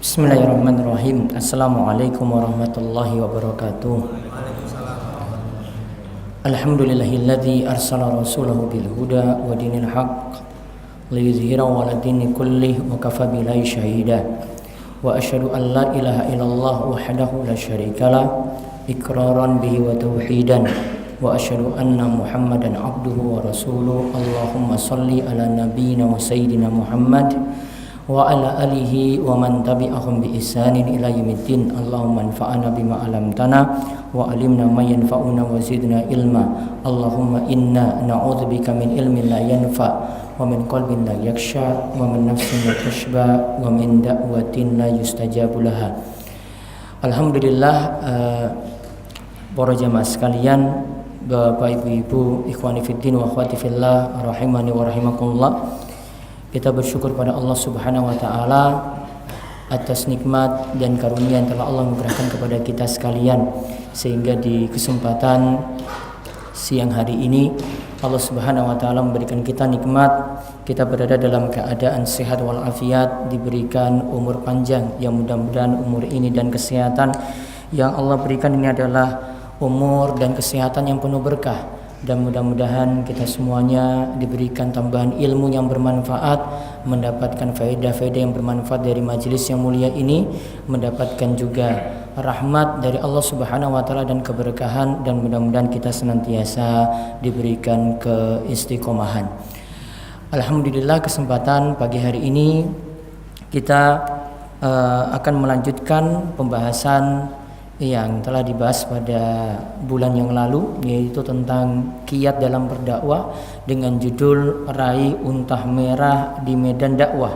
Bismillahirrahmanirrahim. Assalamualaikum warahmatullahi wabarakatuh. Alhamdulillahilladzi arsala rasulahu bil huda wa dinil haqq liyuzhirahu 'ala dini kullih wa kafa billahi shahida. Wa asyhadu an la ilaha illallah wahdahu la syarikalah iqraran bihi wa tauhidan wa asyhadu anna Muhammadan abduhu wa rasuluh. Allahumma shalli ala nabiyyina wa sayyidina Muhammad wa ala alihi wa man tabi'ahum bi ihsanin ila yaumiddin. Allahumma anfa'na bima 'allamtana wa 'allimna ma yanfa'una wa zidna ilma. Allahumma inna na'udzubika min ilmin la yanfa' wa min qalbin la yakhsha wa min nafsin la tashba wa min da'watin la yustajabu laha. Alhamdulillah, para jamaah sekalian, Bapak Ibu, ikhwani fiddin wa akhwati fillah, rahimani wa rahimakumullah. Kita bersyukur pada Allah Subhanahu wa taala atas nikmat dan karunia yang telah Allah memberikan kepada kita sekalian, sehingga di kesempatan siang hari ini Allah Subhanahu wa taala memberikan kita nikmat, kita berada dalam keadaan sehat walafiat, diberikan umur panjang, yang mudah-mudahan umur ini dan kesehatan yang Allah berikan ini adalah umur dan kesehatan yang penuh berkah. Dan mudah-mudahan kita semuanya diberikan tambahan ilmu yang bermanfaat, mendapatkan faedah-faedah yang bermanfaat dari majelis yang mulia ini, mendapatkan juga rahmat dari Allah Subhanahu wa taala dan keberkahan, dan mudah-mudahan kita senantiasa diberikan keistiqomahan. Alhamdulillah, kesempatan pagi hari ini kita akan melanjutkan pembahasan yang telah dibahas pada bulan yang lalu, yaitu tentang kiat dalam berdakwah dengan judul Raih Untah Merah di Medan Dakwah,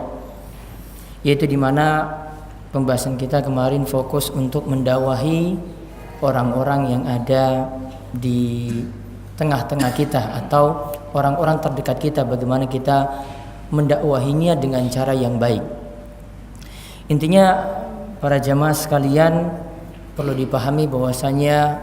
yaitu dimana pembahasan kita kemarin fokus untuk mendakwahi orang-orang yang ada di tengah-tengah kita atau orang-orang terdekat kita, bagaimana kita mendakwahinya dengan cara yang baik. Intinya para jamaah sekalian, perlu dipahami bahwasanya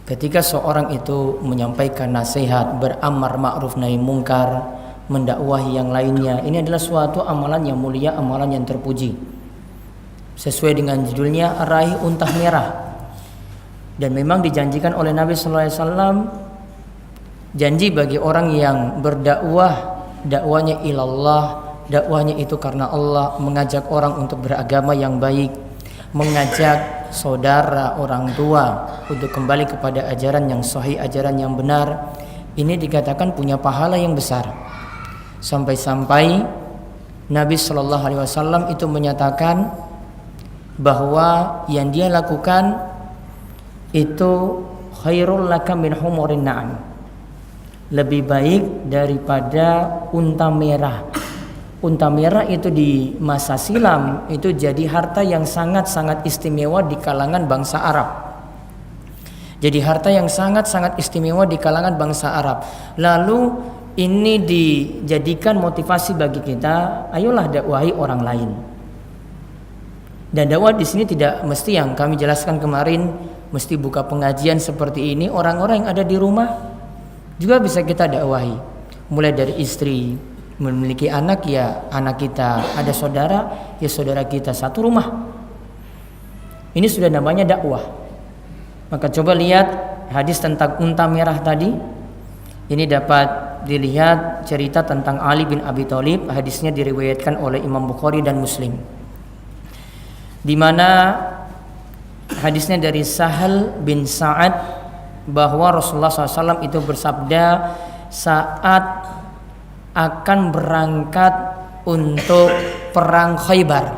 ketika seorang itu menyampaikan nasihat, beramar ma'ruf nahi mungkar, mendakwahi yang lainnya, ini adalah suatu amalan yang mulia, amalan yang terpuji. Sesuai dengan judulnya, Raih Untah Merah. Dan memang dijanjikan oleh Nabi sallallahu alaihi wasallam, janji bagi orang yang berdakwah, dakwanya ilallah, dakwahnya itu karena Allah, mengajak orang untuk beragama yang baik, mengajak saudara, orang tua untuk kembali kepada ajaran yang sahih, ajaran yang benar, ini dikatakan punya pahala yang besar. Sampai-sampai Nabi Shallallahu Alaihi Wasallam itu menyatakan bahwa yang dia lakukan itu khairul laka min humurin na'am, lebih baik daripada unta merah. Unta merah itu di masa silam itu jadi harta yang sangat-sangat istimewa di kalangan bangsa Arab. Jadi harta yang sangat-sangat istimewa di kalangan bangsa Arab. Lalu ini dijadikan motivasi bagi kita, ayolah dakwahi orang lain. Dan dakwah di sini tidak mesti yang kami jelaskan kemarin, mesti buka pengajian seperti ini. Orang-orang yang ada di rumah juga bisa kita dakwahi. Mulai dari istri, memiliki anak, ya anak kita, ada saudara, ya saudara kita, satu rumah. Ini sudah namanya dakwah. Maka coba lihat hadis tentang unta merah tadi. Ini dapat dilihat cerita tentang Ali bin Abi Thalib. Hadisnya diriwayatkan oleh Imam Bukhari dan Muslim, di mana hadisnya dari Sahal bin Sa'ad bahwa Rasulullah SAW itu bersabda saat akan berangkat untuk perang Khaybar.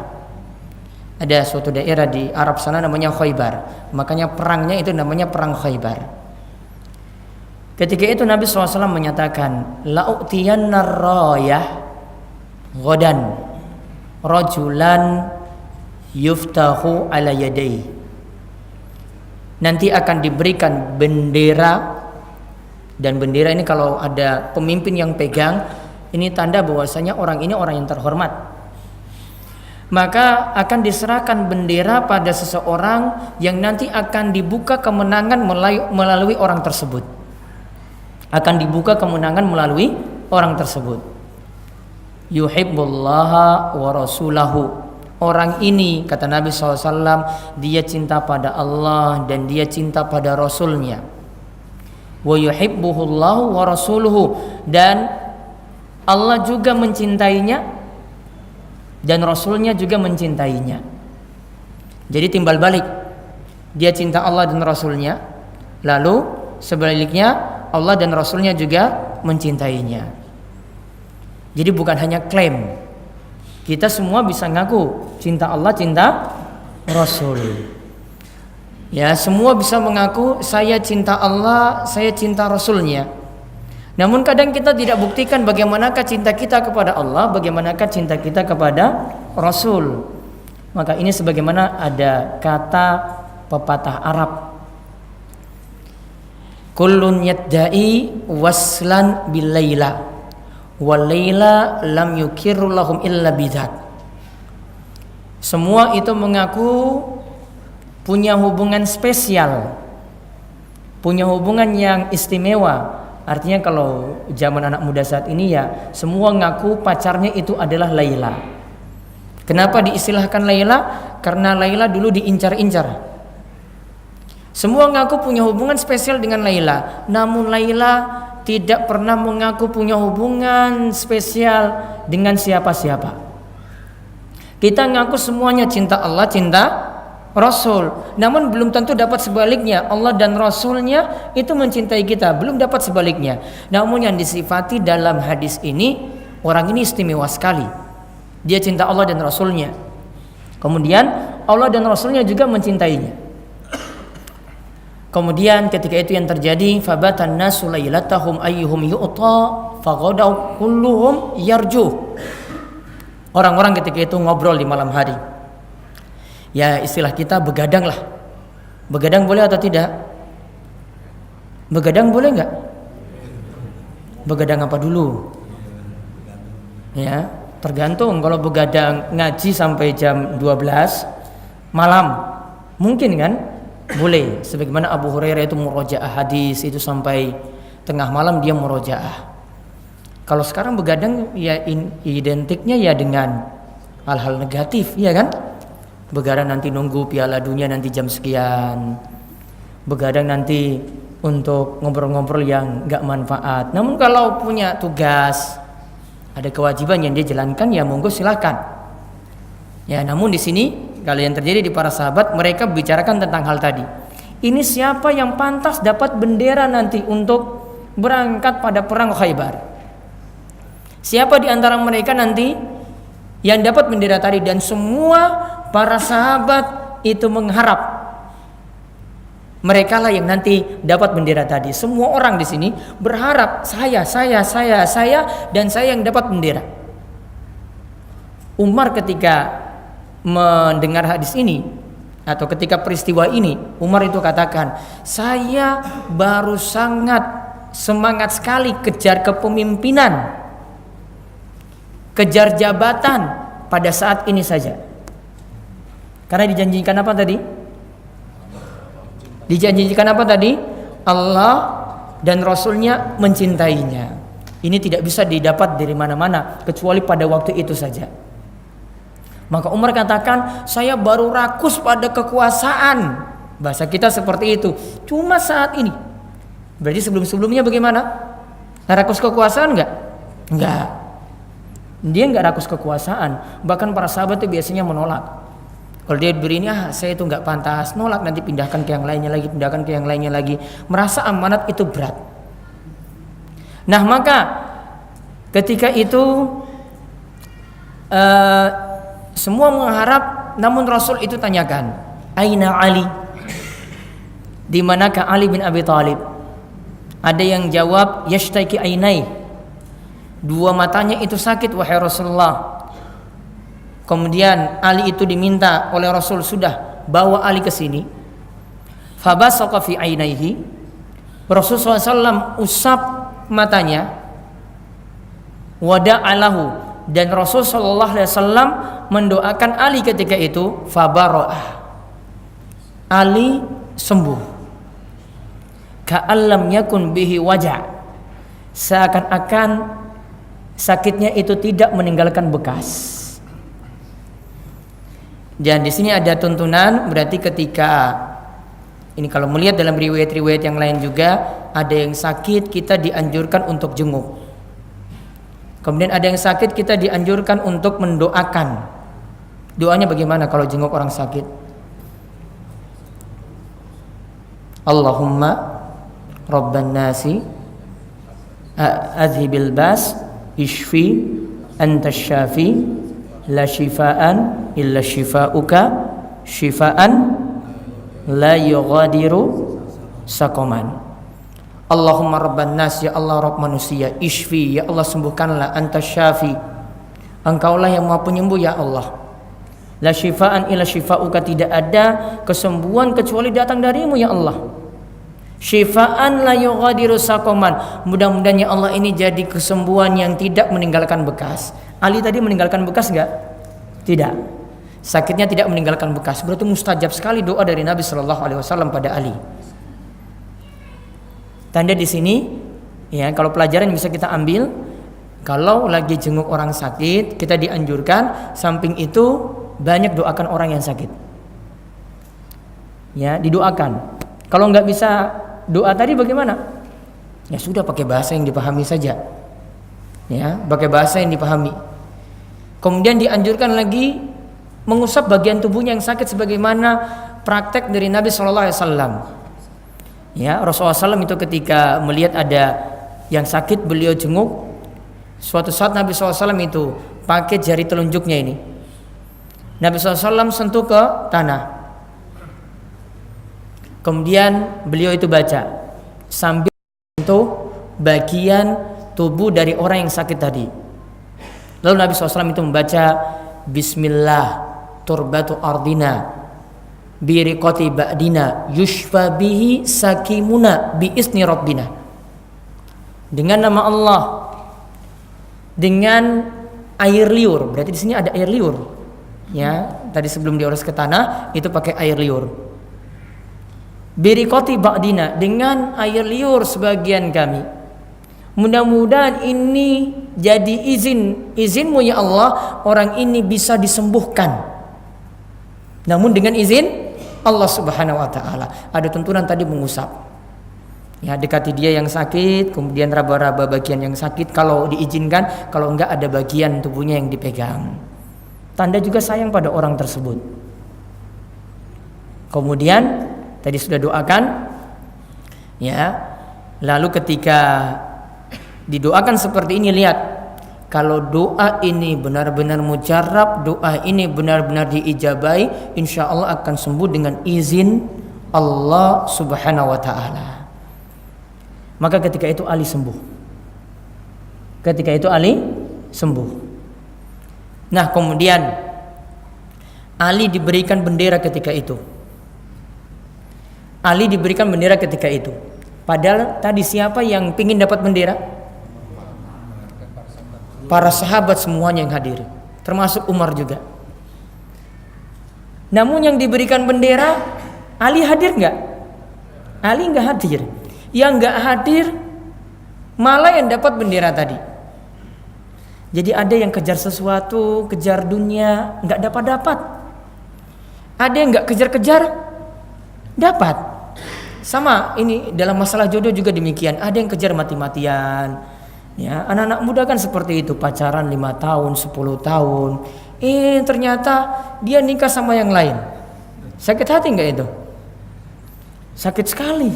Ada suatu daerah di Arab sana namanya Khaybar, makanya perangnya itu namanya perang Khaybar. Ketika itu Nabi SAW menyatakan, la'utiyanna rayah ghadan rajulan yuftahu ala yadayhi. Nanti akan diberikan bendera, dan bendera ini kalau ada pemimpin yang pegang, ini tanda bahwasanya orang ini orang yang terhormat. Maka akan diserahkan bendera pada seseorang yang nanti akan dibuka kemenangan melalui orang tersebut. Akan dibuka kemenangan melalui orang tersebut. Yuhibbullaha wa rasulahu orang ini, kata Nabi SAW, dia cinta pada Allah dan dia cinta pada Rasulnya. Wa yuhibbuhullahu wa rasuluhu, dan Allah juga mencintainya dan Rasulnya juga mencintainya. Jadi timbal balik, dia cinta Allah dan Rasulnya, lalu sebaliknya Allah dan Rasulnya juga mencintainya. Jadi bukan hanya klaim, kita semua bisa ngaku cinta Allah, cinta Rasul. Ya, semua bisa mengaku saya cinta Allah, saya cinta Rasulnya. Namun kadang kita tidak buktikan bagaimanakah cinta kita kepada Allah, bagaimanakah cinta kita kepada Rasul. Maka ini sebagaimana ada kata pepatah Arab, kullun yadda'i waslan bil laila wal laila lam yukirru lahum illa bidzat. Semua itu mengaku punya hubungan spesial, punya hubungan yang istimewa. Artinya kalau zaman anak muda saat ini ya semua ngaku pacarnya itu adalah Laila. Kenapa diistilahkan Laila? Karena Laila dulu diincar-incar. Semua ngaku punya hubungan spesial dengan Laila, namun Laila tidak pernah mengaku punya hubungan spesial dengan siapa-siapa. Kita ngaku semuanya cinta Allah, cinta Rasul, namun belum tentu dapat sebaliknya. Allah dan Rasulnya itu mencintai kita, belum dapat sebaliknya. Namun yang disifati dalam hadis ini, orang ini istimewa sekali. Dia cinta Allah dan Rasulnya, kemudian Allah dan Rasulnya juga mencintainya. Kemudian ketika itu yang terjadi, fabatan nasu lailatahum ayyuhum yu'ta faghadaw kulluhum yarju. Orang-orang ketika itu ngobrol di malam hari. Ya istilah kita begadang lah. Begadang boleh atau tidak? Begadang boleh enggak? Begadang apa dulu? Ya, tergantung. Kalau begadang ngaji sampai jam 12 malam, mungkin kan? Boleh. Sebagaimana Abu Hurairah itu murojaah hadis itu sampai tengah malam dia murojaah. Kalau sekarang begadang ya identiknya ya dengan hal-hal negatif, ya kan? Begadang nanti nunggu Piala Dunia nanti jam sekian. Begadang nanti untuk ngobrol-ngobrol yang enggak manfaat. Namun kalau punya tugas, ada kewajiban yang dia jalankan, ya monggo silakan. Ya, namun di sini kalau yang terjadi di para sahabat, mereka bicarakan tentang hal tadi. Ini siapa yang pantas dapat bendera nanti untuk berangkat pada perang Khaybar? Siapa di antara mereka nanti yang dapat bendera tadi? Dan semua para sahabat itu mengharap mereka lah yang nanti dapat bendera tadi. Semua orang di sini berharap saya dan saya yang dapat bendera. Umar ketika mendengar hadis ini atau ketika peristiwa ini, Umar itu katakan, saya baru sangat semangat sekali kejar kepemimpinan, kejar jabatan pada saat ini saja. Karena dijanjikan apa tadi? Dijanjikan apa tadi? Allah dan Rasulnya mencintainya. Ini tidak bisa didapat dari mana-mana kecuali pada waktu itu saja. Maka Umar katakan, saya baru rakus pada kekuasaan. Bahasa kita seperti itu. Cuma saat ini. Berarti sebelum-sebelumnya bagaimana? Rakus kekuasaan enggak? Enggak. Dia enggak rakus kekuasaan. Bahkan para sahabat itu biasanya menolak. Kalau dia beri ini, saya itu enggak pantas, nolak, nanti pindahkan ke yang lainnya lagi, pindahkan ke yang lainnya lagi. Merasa amanat itu berat. Nah maka ketika itu semua mengharap, namun Rasul itu tanyakan, aina Ali? Di manakah Ali bin Abi Thalib? Ada yang jawab, yashtaki ainai. Dua matanya itu sakit wahai Rasulullah. Kemudian Ali itu diminta oleh Rasul, sudah bawa Ali ke sini. Fabasaqa fi ainaihi. Rasulullah SAW usap matanya. Wada'alahu. Dan Rasulullah SAW mendoakan Ali ketika itu, fabara'ah. Ali sembuh. Ka'allam yakun bihi waja'. Seakan-akan sakitnya itu tidak meninggalkan bekas. Dan di sini ada tuntunan, berarti ketika ini kalau melihat dalam riwayat-riwayat yang lain juga, ada yang sakit kita dianjurkan untuk jenguk. Kemudian ada yang sakit kita dianjurkan untuk mendoakan. Doanya bagaimana kalau jenguk orang sakit? Allahumma Rabban nasi adhibil bas ishfi anta syafi la shifaan illa shifauka shifaan la yughadiru saqaman. Allahumma Rabban nas, ya Allah Rabb manusia, ishfi, ya Allah sembuhkanlah, anta syafi, engkaulah yang maha penyembuh ya Allah. La shifaan illa shifauka, tidak ada kesembuhan kecuali datang darimu ya Allah. Shifaan la yughadiru saqaman, mudah-mudahan ya Allah ini jadi kesembuhan yang tidak meninggalkan bekas. Ali tadi meninggalkan bekas enggak? Tidak. Sakitnya tidak meninggalkan bekas. Berarti mustajab sekali doa dari Nabi Shallallahu Alaihi Wasallam pada Ali. Tanda di sini, ya, kalau pelajaran bisa kita ambil, kalau lagi jenguk orang sakit, kita dianjurkan samping itu banyak doakan orang yang sakit. Ya, didoakan. Kalau nggak bisa doa tadi bagaimana? Ya sudah, pakai bahasa yang dipahami saja. Ya, pakai bahasa yang dipahami. Kemudian dianjurkan lagi mengusap bagian tubuhnya yang sakit sebagaimana praktek dari Nabi Shallallahu Alaihi Wasallam. Ya, Rasulullah SAW itu ketika melihat ada yang sakit beliau jenguk. Suatu saat Nabi SAW itu pakai jari telunjuknya ini. Nabi SAW sentuh ke tanah. Kemudian beliau itu baca sambil menyentuh bagian tubuh dari orang yang sakit tadi. Lalu Nabi SAW itu membaca Bismillah turbatu ardina biriqati ba'dina yushfa bihi sakimuna biizni rabbina. Dengan nama Allah, dengan air liur. Berarti di sini ada air liur. Ya, tadi sebelum diurus ke tanah itu pakai air liur. Biriqati ba'dina, dengan air liur sebagian kami. Mudah-mudahan ini jadi izinmu ya Allah, orang ini bisa disembuhkan. Namun dengan izin Allah Subhanahu wa taala. Ada tuntunan tadi mengusap. Ya, dekati dia yang sakit, kemudian raba-raba bagian yang sakit kalau diizinkan, kalau enggak ada bagian tubuhnya yang dipegang. Tanda juga sayang pada orang tersebut. Kemudian tadi sudah doakan. Ya. Lalu ketika didoakan seperti ini, lihat, kalau doa ini benar-benar mujarab, doa ini benar-benar diijabai, insya Allah akan sembuh dengan izin Allah Subhanahu wa ta'ala. Maka ketika itu Ali sembuh. Nah, kemudian Ali diberikan bendera ketika itu. Padahal tadi siapa yang ingin dapat bendera? Para sahabat semuanya yang hadir, termasuk Umar juga. Namun yang diberikan bendera, Ali hadir nggak? Ali nggak hadir. Yang nggak hadir malah yang dapat bendera tadi. Jadi ada yang kejar sesuatu, kejar dunia, nggak dapat. Ada yang nggak kejar-kejar, dapat. Sama ini dalam masalah jodoh juga demikian. Ada yang kejar mati-matian. Ya, anak-anak muda kan seperti itu, pacaran 5 tahun, 10 tahun. Ternyata dia nikah sama yang lain. Sakit hati enggak itu? Sakit sekali.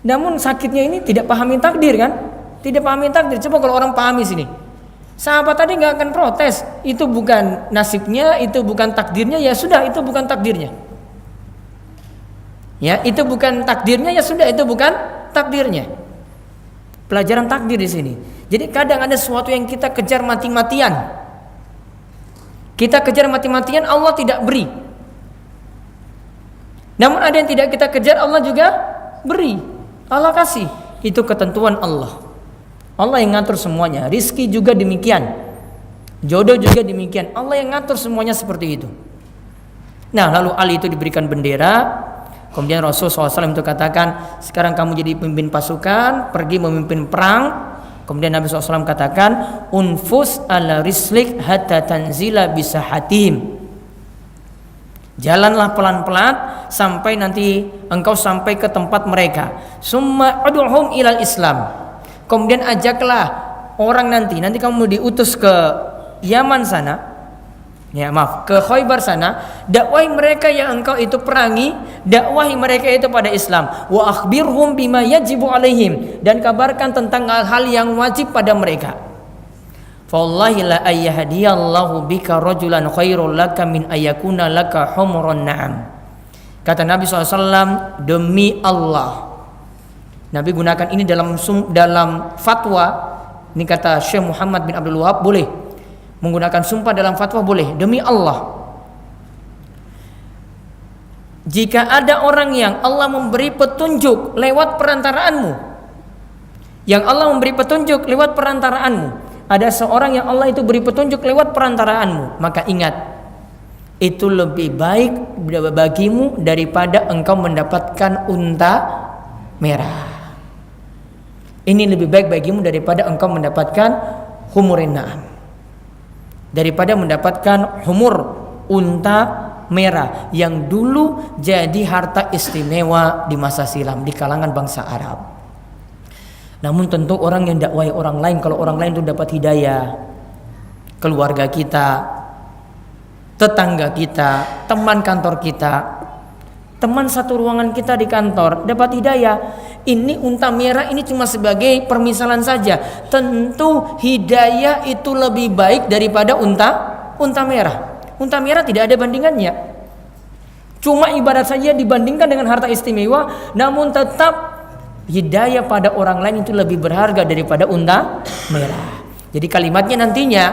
Namun sakitnya ini tidak pahami takdir kan? Tidak pahami takdir. Coba kalau orang pahami sini. Sahabat tadi enggak akan protes. Itu bukan nasibnya, itu bukan takdirnya, ya sudah, itu bukan takdirnya. Ya, itu bukan takdirnya, ya sudah, itu bukan takdirnya. Pelajaran takdir di sini. Jadi kadang ada sesuatu yang kita kejar mati-matian. Allah tidak beri. Namun ada yang tidak kita kejar, Allah juga beri. Allah kasih. Itu ketentuan Allah. Allah yang ngatur semuanya. Rizki juga demikian. Jodoh juga demikian. Allah yang ngatur semuanya seperti itu. Nah, lalu Ali itu diberikan bendera. Kemudian Rasulullah SAW itu katakan, sekarang kamu jadi pemimpin pasukan, pergi memimpin perang. Kemudian Nabi SAW katakan, unfus ala rislik hatta tanzila bisahatim. Jalanlah pelan-pelan sampai nanti engkau sampai ke tempat mereka. Summa ud'uhum ilal Islam. Kemudian ajaklah orang nanti kamu diutus ke Yaman sana. Ke Khaybar sana, dakwahi mereka yang engkau itu perangi, dakwahi mereka itu pada Islam. Wa akhbirhum bima yajibu alaihim, dan kabarkan tentang hal-hal yang wajib pada mereka. Fawallahi la ayyahdiyallahu bika rajulan khairul laka min ayyakuna laka humrun na'am. Kata Nabi SAW, demi Allah. Nabi gunakan ini dalam fatwa. Ini kata Syekh Muhammad bin Abdul Wahab, boleh menggunakan sumpah dalam fatwa, boleh. Demi Allah, jika ada orang yang Allah memberi petunjuk lewat perantaraanmu, ada seorang yang Allah itu beri petunjuk lewat perantaraanmu, maka ingat, itu lebih baik bagimu daripada engkau mendapatkan unta merah. Ini lebih baik bagimu daripada engkau mendapatkan humurin na'am, daripada mendapatkan humur, unta merah yang dulu jadi harta istimewa di masa silam di kalangan bangsa Arab. Namun tentu orang yang dakwahi orang lain, kalau orang lain itu dapat hidayah, keluarga kita, tetangga kita, teman kantor kita, teman satu ruangan kita di kantor dapat hidayah, ini unta merah ini cuma sebagai permisalan saja. Tentu hidayah itu lebih baik daripada unta merah. Unta merah tidak ada bandingannya, cuma ibarat saja dibandingkan dengan harta istimewa. Namun tetap hidayah pada orang lain itu lebih berharga daripada unta merah. Jadi kalimatnya nantinya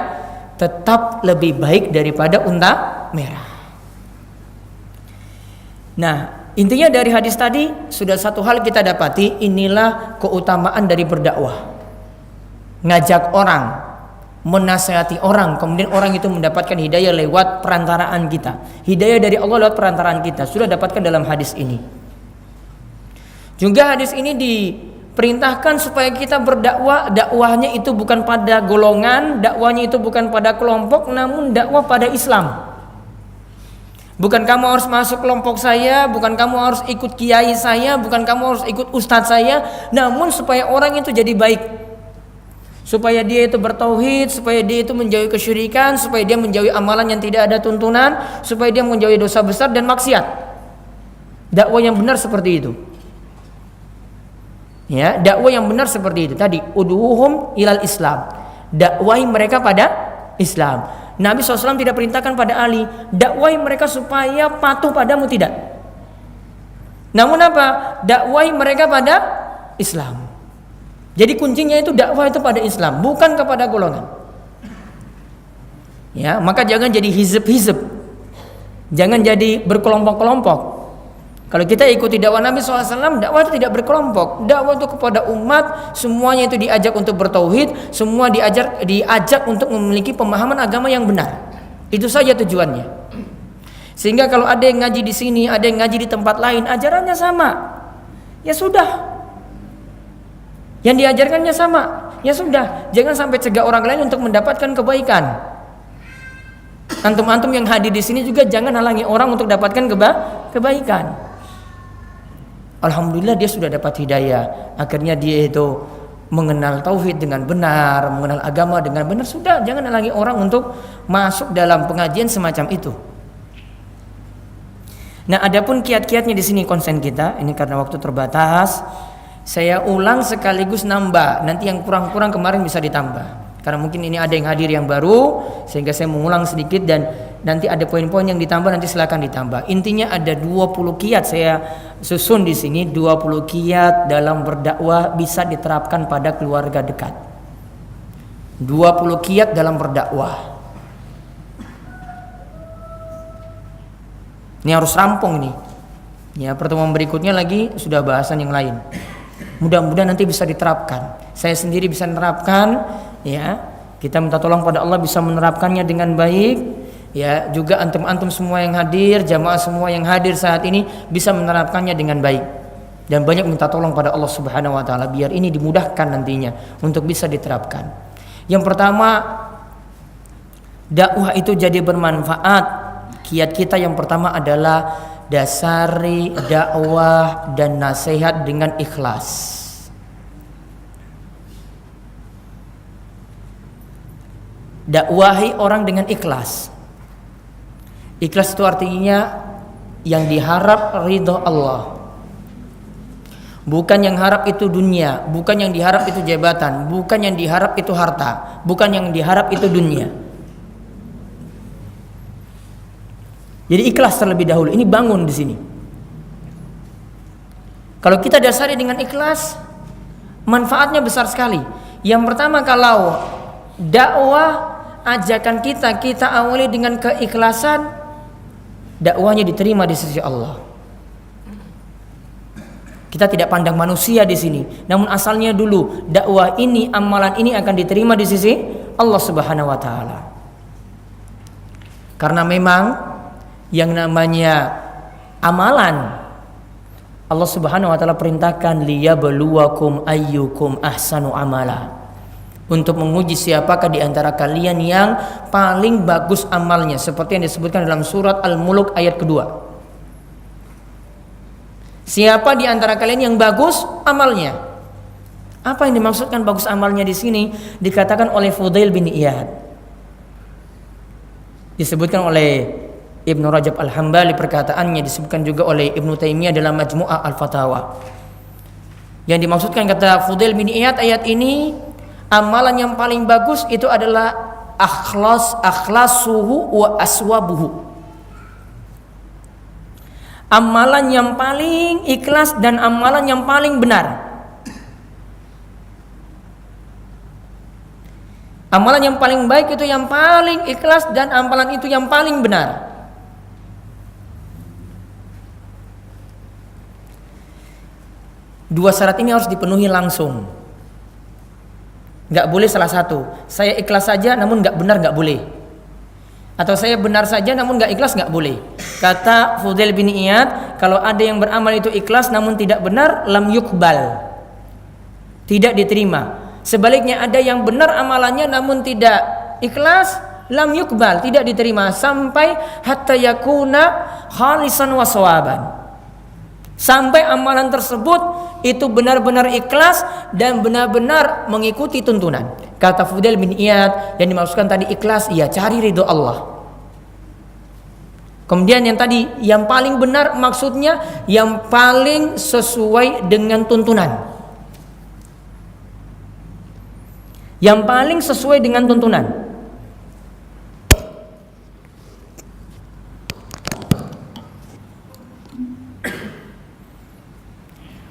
tetap lebih baik daripada unta merah. Nah, intinya dari hadis tadi sudah satu hal kita dapati, inilah keutamaan dari berdakwah. Ngajak orang, menasihati orang, kemudian orang itu mendapatkan hidayah lewat perantaraan kita. Hidayah dari Allah lewat perantaraan kita sudah dapatkan dalam hadis ini. Juga hadis ini diperintahkan supaya kita berdakwah, dakwahnya itu bukan pada golongan, dakwahnya itu bukan pada kelompok, namun dakwah pada Islam. Bukan kamu harus masuk kelompok saya, bukan kamu harus ikut kiai saya, bukan kamu harus ikut ustadz saya, namun supaya orang itu jadi baik, supaya dia itu bertauhid, supaya dia itu menjauhi kesyirikan, supaya dia menjauhi amalan yang tidak ada tuntunan, supaya dia menjauhi dosa besar dan maksiat. Dakwah yang benar seperti itu. Ya, dakwah yang benar seperti itu tadi, ud'uhum ilal Islam, dakwahi mereka pada Islam. Nabi SAW tidak perintahkan pada Ali, dakwahi mereka supaya patuh padamu, tidak. Namun apa? Dakwahi mereka pada Islam. Jadi kuncinya itu dakwah itu pada Islam, bukan kepada golongan. Ya, maka jangan jadi hizb-hizb, jangan jadi berkelompok-kelompok. Kalau kita ikuti dakwah Nabi SAW, dakwah itu tidak berkelompok. Dakwah itu kepada umat, semuanya itu diajak untuk bertauhid, semua diajak untuk memiliki pemahaman agama yang benar. Itu saja tujuannya. Sehingga kalau ada yang ngaji di sini, ada yang ngaji di tempat lain, ajarannya sama, ya sudah. Yang diajarkannya sama, ya sudah. Jangan sampai cegah orang lain untuk mendapatkan kebaikan. Antum-antum yang hadir di sini juga jangan halangi orang untuk dapatkan kebaikan. Alhamdulillah dia sudah dapat hidayah, akhirnya dia itu mengenal tauhid dengan benar, mengenal agama dengan benar. Sudah, jangan halangi orang untuk masuk dalam pengajian semacam itu. Nah, adapun kiat-kiatnya di sini konsen kita, ini karena waktu terbatas, saya ulang sekaligus nambah. Nanti yang kurang-kurang kemarin bisa ditambah. Karena mungkin ini ada yang hadir yang baru, sehingga saya mengulang sedikit, dan nanti ada poin-poin yang ditambah, nanti silakan ditambah. Intinya ada 20 kiat saya susun di sini, 20 kiat dalam berdakwah bisa diterapkan pada keluarga dekat. 20 kiat dalam berdakwah. Ini harus rampung ini. Ya, pertemuan berikutnya lagi sudah bahasan yang lain. Mudah-mudahan nanti bisa diterapkan. Saya sendiri bisa menerapkan, ya. Kita minta tolong pada Allah bisa menerapkannya dengan baik. Ya, juga antum-antum semua yang hadir, jamaah semua yang hadir saat ini bisa menerapkannya dengan baik. Dan banyak minta tolong pada Allah Subhanahu wa taala biar ini dimudahkan nantinya untuk bisa diterapkan. Yang pertama, dakwah itu jadi bermanfaat. Kiat kita yang pertama adalah dasari dakwah dan nasihat dengan ikhlas. Dakwahi orang dengan ikhlas. Ikhlas itu artinya yang diharap ridho Allah. Bukan yang harap itu dunia, bukan yang diharap itu jabatan, bukan yang diharap itu harta, bukan yang diharap itu dunia. Jadi ikhlas terlebih dahulu. Ini bangun di sini. Kalau kita dasari dengan ikhlas, manfaatnya besar sekali. Yang pertama, kalau dakwah ajakan kita awali dengan keikhlasan, dakwahnya diterima di sisi Allah. Kita tidak pandang manusia di sini, namun asalnya dulu dakwah ini, amalan ini akan diterima di sisi Allah Subhanahu wa taala. Karena memang yang namanya amalan, Allah Subhanahu wa taala perintahkan liyabluwakum ayyukum ahsanu amala. Untuk menguji siapakah di antara kalian yang paling bagus amalnya, seperti yang disebutkan dalam surat Al-Mulk ayat kedua. Siapa di antara kalian yang bagus amalnya? Apa yang dimaksudkan bagus amalnya di sini? Dikatakan oleh Fudail bin Iyad. Disebutkan oleh Ibnu Rajab Al-Hambali, perkataannya disebutkan juga oleh Ibnu Taimiyah dalam Majmu'ah Al-Fatawa. Yang dimaksudkan kata Fudail bin Iyad ayat ini, amalan yang paling bagus itu adalah akhlasuhu wa aswabuhu. Amalan yang paling ikhlas dan amalan yang paling benar. Amalan yang paling baik itu yang paling ikhlas dan amalan itu yang paling benar. Dua syarat ini harus dipenuhi langsung. Gak boleh salah satu. Saya ikhlas saja namun gak benar, gak boleh. Atau saya benar saja namun gak ikhlas, gak boleh. Kata Fudail bin Iyad, kalau ada yang beramal itu ikhlas namun tidak benar, lam yukbal, tidak diterima. Sebaliknya ada yang benar amalannya namun tidak ikhlas, lam yukbal, tidak diterima. Sampai hatta yakuna khalisan wa sawaban, sampai amalan tersebut itu benar-benar ikhlas dan benar-benar mengikuti tuntunan. Kata Fudail bin Iyad, yang dimaksudkan tadi ikhlas, ya cari ridho Allah. Kemudian yang tadi, yang paling benar maksudnya yang paling sesuai dengan tuntunan. Yang paling sesuai dengan tuntunan.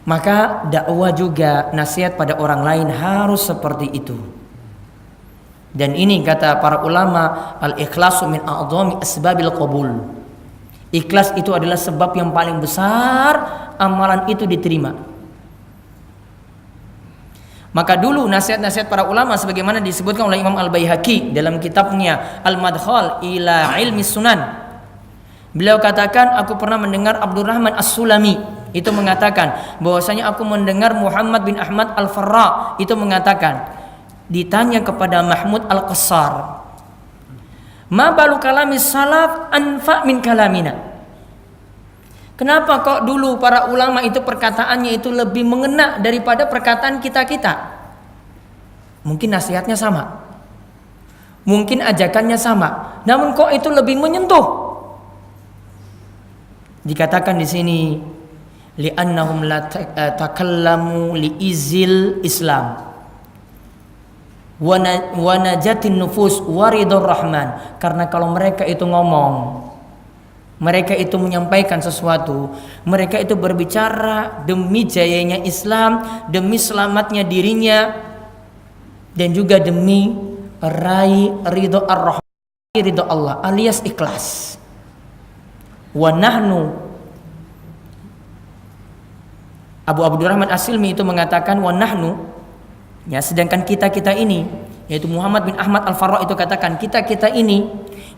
Maka dakwah juga, nasihat pada orang lain harus seperti itu. Dan ini kata para ulama, al-ikhlasu min a'dhami asbabil qabul. Ikhlas itu adalah sebab yang paling besar amalan itu diterima. Maka dulu nasihat-nasihat para ulama sebagaimana disebutkan oleh Imam Al-Baihaqi dalam kitabnya Al-Madkhal ila Ilmi Sunan. Beliau katakan, aku pernah mendengar Abdurrahman As-Sulami itu mengatakan bahwasanya aku mendengar Muhammad bin Ahmad Al-Farra itu mengatakan, ditanya kepada Mahmud Al-Qassar, ma balu kalamis salaf anfa min kalamina. Kenapa kok dulu para ulama itu perkataannya itu lebih mengena daripada perkataan kita-kita? Mungkin nasihatnya sama, mungkin ajakannya sama, namun kok itu lebih menyentuh? Dikatakan di sini, li'annahum la takallamu li'izil Islam wa najatin nufus waridur rahman. Karena kalau mereka itu ngomong, mereka itu menyampaikan sesuatu, mereka itu berbicara demi jayanya Islam, demi selamatnya dirinya, dan juga demi raih ridho ar-rahman, ridho Allah, alias ikhlas. Wa nahnu, Abu Abdurrahman As-Silmi itu mengatakan wa nahnu, ya, sedangkan kita-kita ini, yaitu Muhammad bin Ahmad Al-Farra itu katakan, kita-kita ini,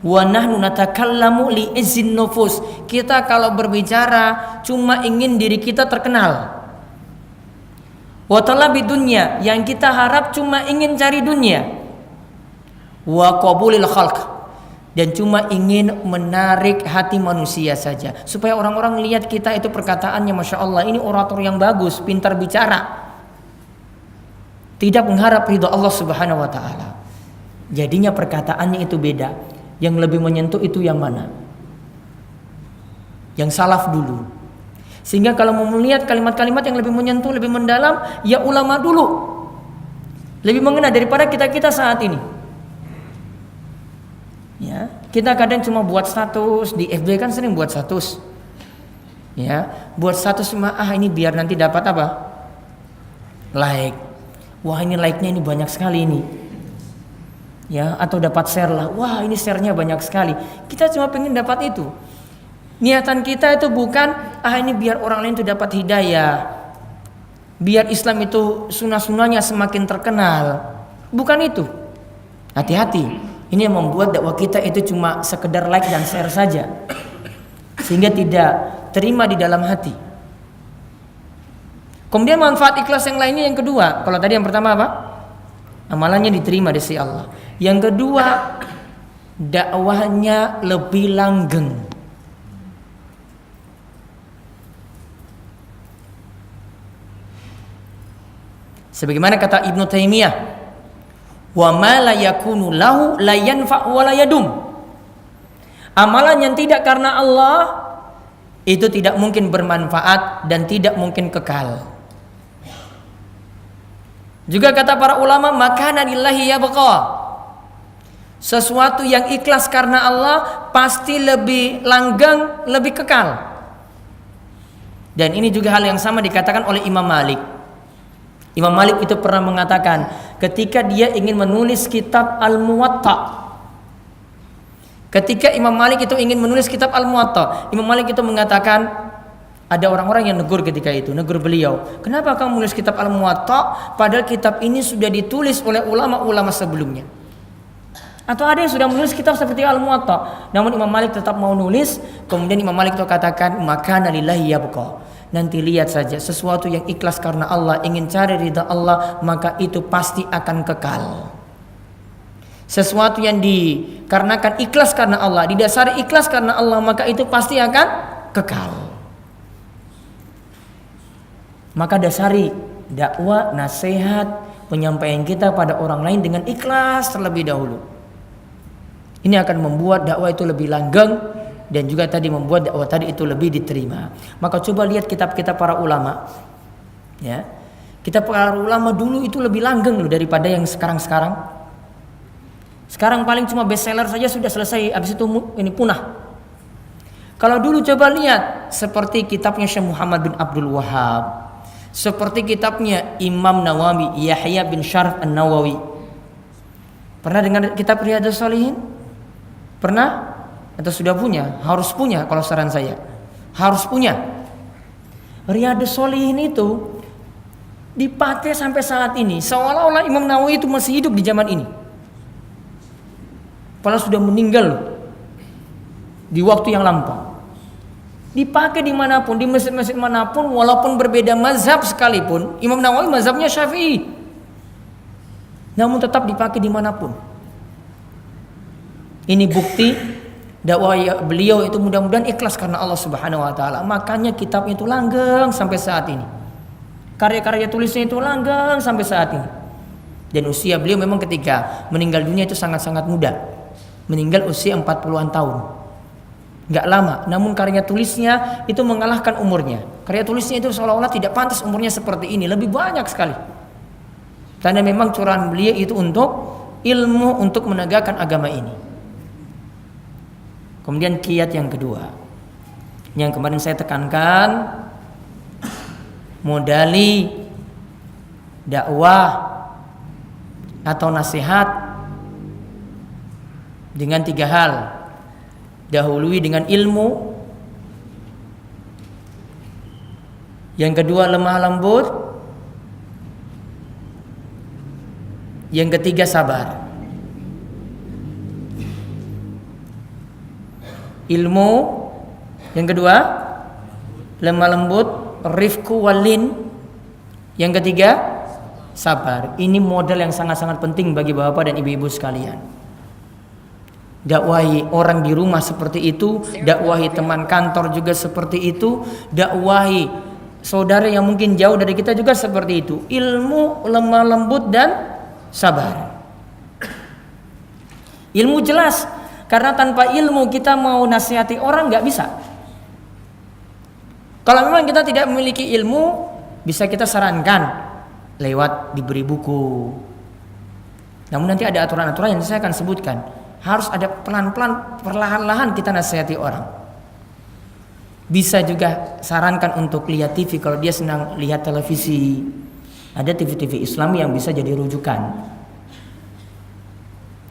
wa nahnu natakallamu li izzin nufus, kita kalau berbicara cuma ingin diri kita terkenal. Wa talabi dunya, yang kita harap cuma ingin cari dunia. Wa qabulil khalq, dan cuma ingin menarik hati manusia saja, supaya orang-orang lihat kita itu perkataannya Masya Allah, ini orator yang bagus, pintar bicara, tidak mengharap ridho Allah Subhanahu wa ta'ala. Jadinya perkataannya itu beda. Yang lebih menyentuh itu yang mana? Yang salaf dulu. Sehingga kalau mau melihat kalimat-kalimat yang lebih menyentuh, lebih mendalam, ya ulama dulu lebih mengena daripada kita saat ini. Ya, kita kadang cuma buat status di FB, kan sering buat status. Ya, buat status cuma ini biar nanti dapat apa? Like. Wah, ini like-nya ini banyak sekali ini. Ya, atau dapat share lah. Wah, ini share-nya banyak sekali. Kita cuma pengen dapat itu. Niatan kita itu bukan ini biar orang lain itu dapat hidayah, biar Islam itu sunnah-sunnahnya semakin terkenal. Bukan itu. Hati-hati. Ini yang membuat dakwah kita itu cuma sekedar like dan share saja, sehingga tidak terima di dalam hati. Kemudian manfaat ikhlas yang lainnya yang kedua. Kalau tadi yang pertama apa? Amalannya diterima di sisi Allah. Yang kedua, dakwahnya lebih langgeng. Sebagaimana kata Ibnu Taimiyah, wa ma la yakunu lahu la yanfa' wa la yadum. Amalan yang tidak karena Allah itu tidak mungkin bermanfaat dan tidak mungkin kekal. Juga kata para ulama, makana lillahi yabqa. Sesuatu yang ikhlas karena Allah pasti lebih langgeng, lebih kekal. Dan ini juga hal yang sama dikatakan oleh Imam Malik. Imam Malik itu pernah mengatakan ketika dia ingin menulis kitab Al-Muwatta. Ketika Imam Malik itu ingin menulis kitab Al-Muwatta, Imam Malik itu mengatakan, ada orang-orang yang negur ketika itu, negur beliau, kenapa kamu menulis kitab Al-Muwatta padahal kitab ini sudah ditulis oleh ulama-ulama sebelumnya? Atau ada yang sudah menulis kitab seperti Al-Muwatta, namun Imam Malik tetap mau nulis. Kemudian Imam Malik itu katakan, makana lillahi yabqa. Nanti lihat saja, sesuatu yang ikhlas karena Allah, ingin cari ridha Allah, maka itu pasti akan kekal. Sesuatu yang dikarenakan ikhlas karena Allah, didasari ikhlas karena Allah, maka itu pasti akan kekal. Maka dasari dakwah, nasihat, penyampaian kita pada orang lain dengan ikhlas terlebih dahulu. Ini akan membuat dakwah itu lebih langgeng, dan juga tadi membuat dakwah tadi itu lebih diterima. Maka coba lihat kitab-kitab para ulama. Ya. Kitab para ulama dulu itu lebih langgeng loh daripada yang sekarang-sekarang. Sekarang paling cuma bestseller saja sudah selesai, habis itu ini punah. Kalau dulu coba lihat seperti kitabnya Syekh Muhammad bin Abdul Wahhab, seperti kitabnya Imam Nawawi, Yahya bin Syaraf An-Nawawi. Pernah dengar kitab Riyadhus Shalihin? Pernah? Atau sudah punya? Harus punya kalau saran saya. Harus punya. Riyadhus Shalihin itu dipakai sampai saat ini, seolah-olah Imam Nawawi itu masih hidup di zaman ini. Padahal sudah meninggal di waktu yang lampau. Dipakai dimanapun, di masjid-masjid manapun, walaupun berbeda mazhab sekalipun. Imam Nawawi mazhabnya Syafi'i, namun tetap dipakai dimanapun. Ini bukti dakwah beliau itu mudah-mudahan ikhlas karena Allah Subhanahu wa taala. Makanya kitabnya itu langgeng sampai saat ini. Karya-karya tulisnya itu langgeng sampai saat ini. Dan usia beliau memang ketika meninggal dunia itu sangat-sangat muda. Meninggal usia 40-an tahun. Enggak lama, namun karya tulisnya itu mengalahkan umurnya. Karya tulisnya itu seolah-olah tidak pantas umurnya seperti ini, lebih banyak sekali. Karena memang curahan beliau itu untuk ilmu, untuk menegakkan agama ini. Kemudian kiat yang kedua, yang kemarin saya tekankan, modali dakwah atau nasihat dengan 3 hal. Dahului dengan ilmu, yang kedua lemah lembut, yang ketiga sabar. Ilmu, yang kedua lemah lembut, rifku walin, yang ketiga sabar. Ini modal yang sangat-sangat penting bagi bapak dan ibu-ibu sekalian. dakwahi orang di rumah seperti itu, dakwahi teman kantor juga seperti itu, dakwahi saudara yang mungkin jauh dari kita juga seperti itu. Ilmu lemah lembut dan sabar. Ilmu jelas, karena tanpa ilmu kita mau nasihati orang nggak bisa. Kalau memang kita tidak memiliki ilmu, bisa kita sarankan lewat diberi buku. Namun nanti ada aturan-aturan yang saya akan sebutkan. Harus ada pelan-pelan, perlahan-lahan kita nasihati orang. Bisa juga sarankan untuk lihat TV kalau dia senang lihat televisi. Ada TV-TV Islam yang bisa jadi rujukan.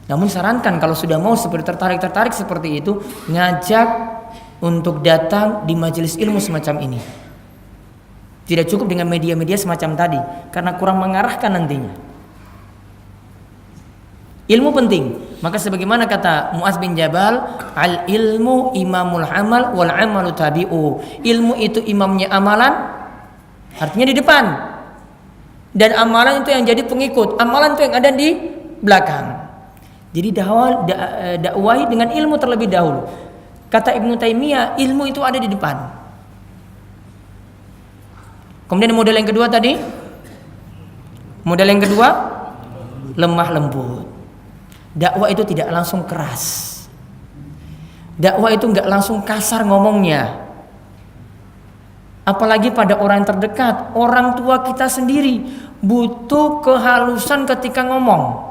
Namun sarankan kalau sudah mau seperti tertarik seperti itu, ngajak untuk datang di majelis ilmu semacam ini. Tidak cukup dengan media-media semacam tadi, karena kurang mengarahkan nantinya. Ilmu penting. Maka sebagaimana kata Mu'adz bin Jabal, al ilmu imamul amal wal amalu tabi'u. Ilmu itu imamnya amalan, artinya di depan. Dan amalan itu yang jadi pengikut. Amalan itu yang ada di belakang. Jadi dakwahi dengan ilmu terlebih dahulu. Kata Ibnu Taimiyah, ilmu itu ada di depan. Kemudian model yang kedua tadi, model yang kedua lemah lembut. Dakwah itu tidak langsung keras. Dakwah itu nggak langsung kasar ngomongnya. Apalagi pada orang terdekat, orang tua kita sendiri butuh kehalusan ketika ngomong.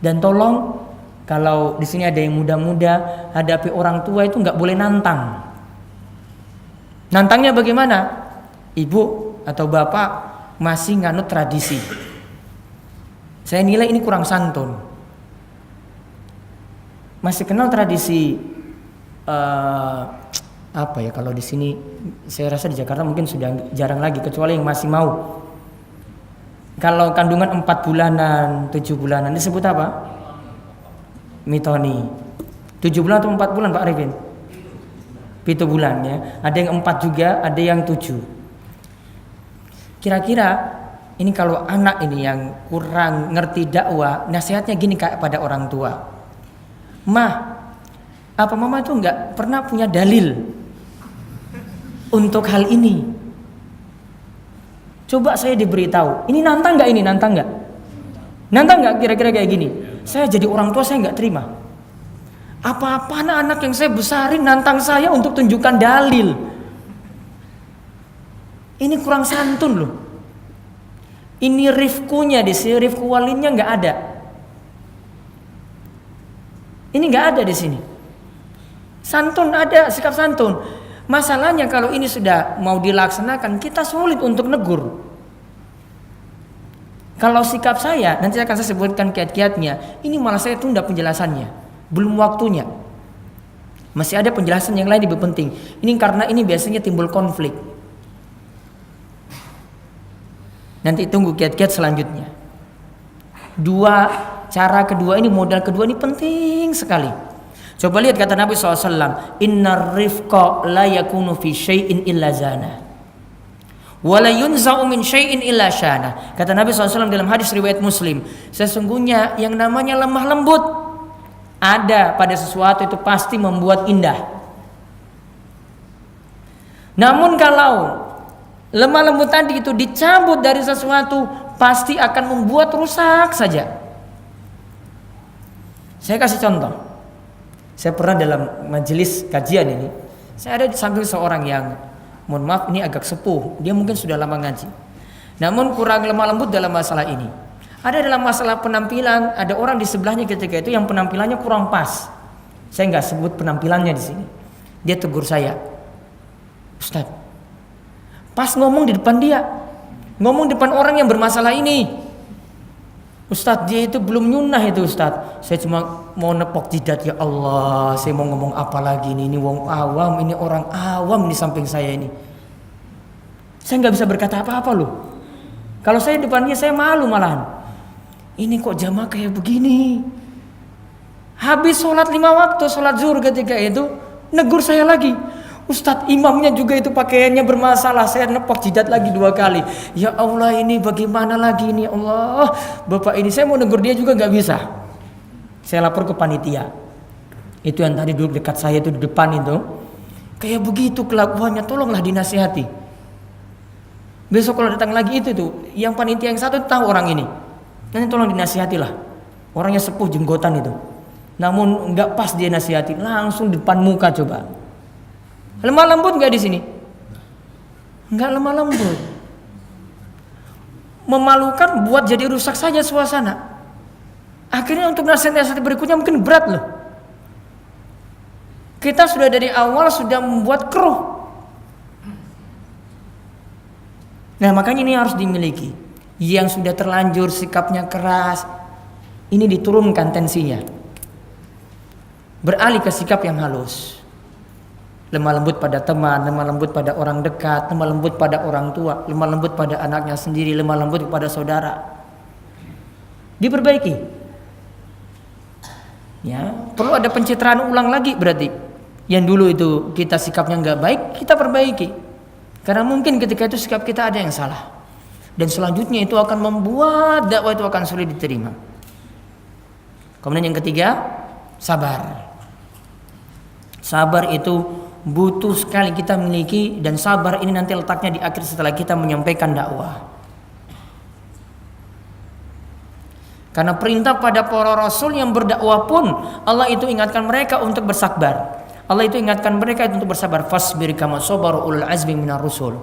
Dan tolong, kalau di sini ada yang muda-muda, hadapi orang tua itu nggak boleh nantang. Nantangnya bagaimana? Ibu atau bapak masih nganut tradisi. Saya nilai ini kurang santun. Masih kenal tradisi apa ya, kalau di sini saya rasa di Jakarta mungkin sudah jarang lagi, kecuali yang masih mau. Kalau kandungan 4 bulanan, 7 bulanan disebut apa? Mitoni. 7 bulan atau 4 bulan Pak Arifin? 7 bulan ya. Ada yang 4 juga, ada yang 7. Kira-kira ini kalau anak ini yang kurang ngerti dakwah, nasihatnya gini kayak pada orang tua. Mah, apa mama itu nggak pernah punya dalil untuk hal ini? Coba saya diberitahu. Ini nantang nggak? Ini nantang nggak? Nantang nggak? Kira-kira kayak gini. Saya jadi orang tua, saya nggak terima. Apa-apa anak-anak yang saya besarin nantang saya untuk tunjukkan dalil. Ini kurang santun loh. Ini rifkunya di sini, rifku walinnya nggak ada. Ini nggak ada di sini. Santun ada, sikap santun. Masalahnya kalau ini sudah mau dilaksanakan, kita sulit untuk negur. Kalau sikap saya, nanti akan saya sebutkan kiat-kiatnya. Ini malah saya tunda penjelasannya, belum waktunya. Masih ada penjelasan yang lain lebih penting. Ini karena ini biasanya timbul konflik. Nanti tunggu kiat-kiat selanjutnya. Cara kedua ini, modal kedua ini penting sekali. Coba lihat kata Nabi SAW, Innar rifqa la yakunu fi syai'in illa zana wa la yunza'u min syai'in illa syana. Kata Nabi SAW dalam hadis riwayat Muslim, sesungguhnya yang namanya lemah lembut ada pada sesuatu itu pasti membuat indah. Namun kalau lemah lembut tadi itu dicabut dari sesuatu, pasti akan membuat rusak saja. Saya kasih contoh. Saya pernah dalam majelis kajian ini, saya ada di samping seorang yang, mohon maaf ini agak sepuh, dia mungkin sudah lama ngaji, namun kurang lemah lembut dalam masalah ini. Ada dalam masalah penampilan, ada orang di sebelahnya ketika itu yang penampilannya kurang pas. Saya nggak sebut penampilannya di sini. Dia tegur saya, Ustaz, pas ngomong di depan dia, ngomong di depan orang yang bermasalah ini, Ustaz, dia itu belum nyunah itu Ustaz. Saya cuma mau nepok jidat, ya Allah, saya mau ngomong apa lagi ini wong awam, ini orang awam di samping saya ini. Saya nggak bisa berkata apa-apa loh. Kalau saya depannya saya malu malahan. Ini kok jamaah kayak begini. Habis sholat 5 waktu, sholat zuhur ketika itu, negur saya lagi. Ustadz, imamnya juga itu pakaiannya bermasalah. Saya nepok jidat lagi 2 kali. Ya Allah, ini bagaimana lagi ini, Allah. Bapak ini saya mau negur dia juga nggak bisa. Saya lapor ke panitia. Itu yang tadi duduk dekat saya itu di depan itu. Kayak begitu kelakuannya, tolonglah dinasihati. Besok kalau datang lagi itu tuh, yang panitia yang satu tahu orang ini. Nanti tolong dinasihatilah. Orangnya sepuh jenggotan itu. Namun nggak pas dia nasihati, langsung depan muka coba. Lemah lembut nggak di sini? Nggak lemah lembut. Memalukan, buat jadi rusak saja suasana. Akhirnya untuk nasihat-nasihat berikutnya mungkin berat loh. Kita sudah dari awal sudah membuat keruh. Nah makanya ini harus dimiliki. Yang sudah terlanjur sikapnya keras, ini diturunkan tensinya. Beralih ke sikap yang halus. Lemah lembut pada teman, lemah lembut pada orang dekat, lemah lembut pada orang tua, lemah lembut pada anaknya sendiri, lemah lembut kepada saudara. Diperbaiki. Ya, perlu ada pencitraan ulang lagi berarti. Yang dulu itu kita sikapnya nggak baik, kita perbaiki. Karena mungkin ketika itu sikap kita ada yang salah. Dan selanjutnya itu akan membuat dakwah itu akan sulit diterima. Kemudian yang ketiga, sabar. Sabar itu butuh sekali kita miliki, dan sabar ini nanti letaknya di akhir setelah kita menyampaikan dakwah. Karena perintah pada para rasul yang berdakwah pun Allah itu ingatkan mereka untuk bersabar. Allah itu ingatkan mereka untuk bersabar. Fasbir kama sabaru ulul azmi minar rusul.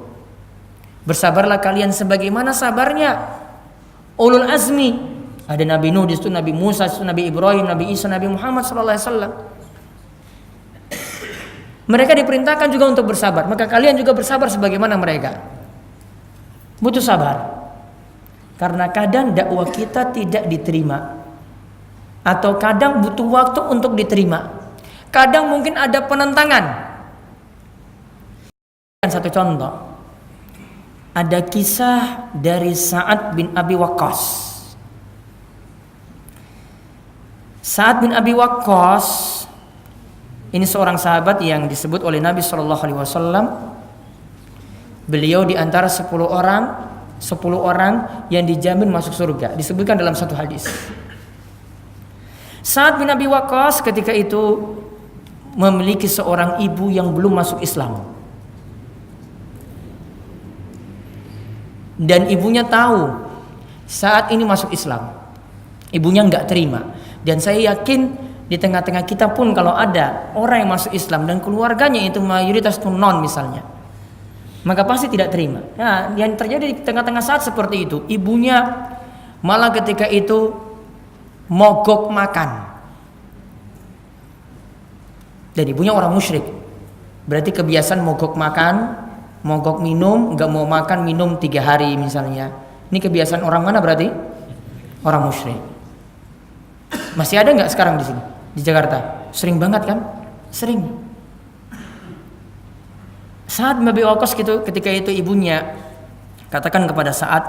Bersabarlah kalian sebagaimana sabarnya ulul azmi. Ada Nabi Nuh, di situ Nabi Musa, di situ Nabi Ibrahim, Nabi Isa, Nabi Muhammad sallallahu alaihi wasallam. Mereka diperintahkan juga untuk bersabar. Maka kalian juga bersabar sebagaimana mereka. Butuh sabar. Karena kadang dakwah kita tidak diterima. Atau kadang butuh waktu untuk diterima. Kadang mungkin ada penentangan. Satu contoh. Ada kisah dari Sa'ad bin Abi Waqqas. Sa'ad bin Abi Waqqas ini seorang sahabat yang disebut oleh Nabi SAW. Beliau di antara 10 orang yang dijamin masuk surga. Disebutkan dalam satu hadis. Sa'ad bin Abi Waqqas ketika itu memiliki seorang ibu yang belum masuk Islam. Dan ibunya tahu saat ini masuk Islam. Ibunya nggak terima. Dan saya yakin di tengah-tengah kita pun kalau ada orang yang masuk Islam dan keluarganya itu mayoritas itu non misalnya, maka pasti tidak terima. Nah, yang terjadi di tengah-tengah saat seperti itu, ibunya malah ketika itu mogok makan. Dan ibunya orang musyrik. Berarti kebiasaan mogok makan, mogok minum, nggak mau makan minum 3 hari misalnya. Ini kebiasaan orang mana berarti? Orang musyrik. Masih ada nggak sekarang di sini? Di Jakarta sering banget kan? Sering. Saat Nabi Waqqas gitu, ketika itu ibunya katakan kepada Sa'ad,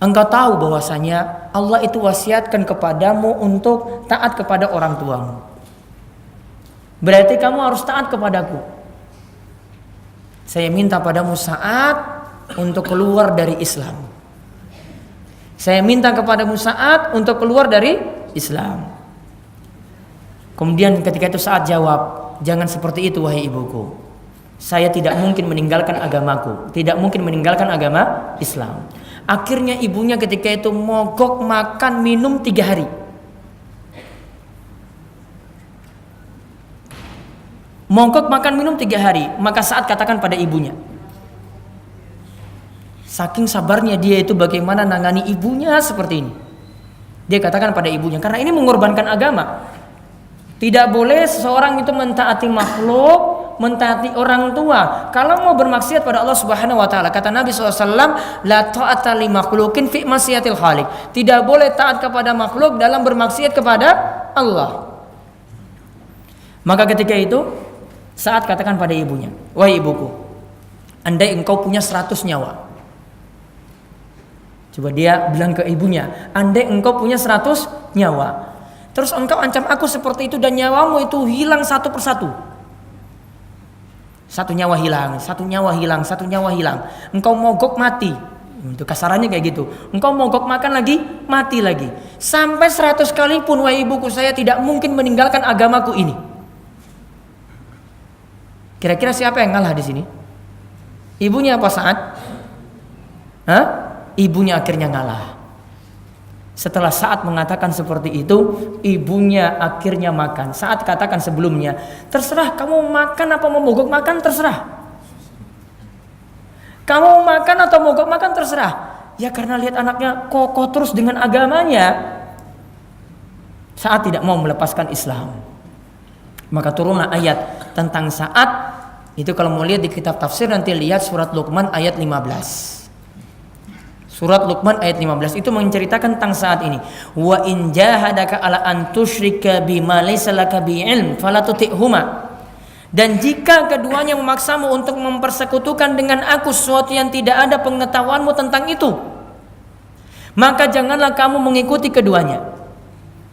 engkau tahu bahwasanya Allah itu wasiatkan kepadamu untuk taat kepada orang tuamu. Berarti kamu harus taat kepadaku. Saya minta padamu Sa'ad untuk keluar dari Islam. Saya minta kepadamu Sa'ad untuk keluar dari Islam. Kemudian ketika itu Sa'ad jawab, jangan seperti itu wahai ibuku. Saya tidak mungkin meninggalkan agamaku, tidak mungkin meninggalkan agama Islam. Akhirnya ibunya ketika itu mogok makan minum 3 hari. Mogok makan minum 3 hari. Maka Sa'ad katakan pada ibunya, saking sabarnya dia itu bagaimana nangani ibunya seperti ini. Dia katakan pada ibunya, karena ini mengorbankan agama. Tidak boleh seseorang itu mentaati makhluk, mentaati orang tua. Kalau mau bermaksiat pada Allah Subhanahu wa taala, kata Nabi SAW, la ta'ata li makhluqin fi ma'siyatil khaliq. Tidak boleh taat kepada makhluk dalam bermaksiat kepada Allah. Maka ketika itu Sa'ad katakan pada ibunya, wahai ibuku, andai engkau punya 100 nyawa. Coba dia bilang ke ibunya, andai engkau punya 100 nyawa, terus engkau ancam aku seperti itu dan nyawamu itu hilang satu persatu. Satu nyawa hilang, satu nyawa hilang, satu nyawa hilang. Engkau mogok mati. Itu kasarannya kayak gitu. Engkau mogok makan lagi, mati lagi. Sampai 100 kali pun wahai ibuku, saya tidak mungkin meninggalkan agamaku ini. Kira-kira siapa yang ngalah di sini? Ibunya apa Sa'ad? Ibunya akhirnya ngalah. Setelah Sa'ad mengatakan seperti itu, ibunya akhirnya makan. Sa'ad katakan sebelumnya, terserah kamu makan apa mau mogok makan, terserah. Kamu makan atau mogok makan, terserah. Ya karena lihat anaknya kokoh terus dengan agamanya, Sa'ad tidak mau melepaskan Islam. Maka turunlah ayat tentang Sa'ad. Itu kalau mau lihat di kitab tafsir, nanti lihat surat Luqman ayat 15. Surat Luqman ayat 15 itu menceritakan tentang Sa'ad ini. Wa in jahadaka ala an tusyrika bima laysa laka bi ilm fala tuti'huma. Dan jika keduanya memaksamu untuk mempersekutukan dengan aku sesuatu yang tidak ada pengetahuanmu tentang itu, maka janganlah kamu mengikuti keduanya.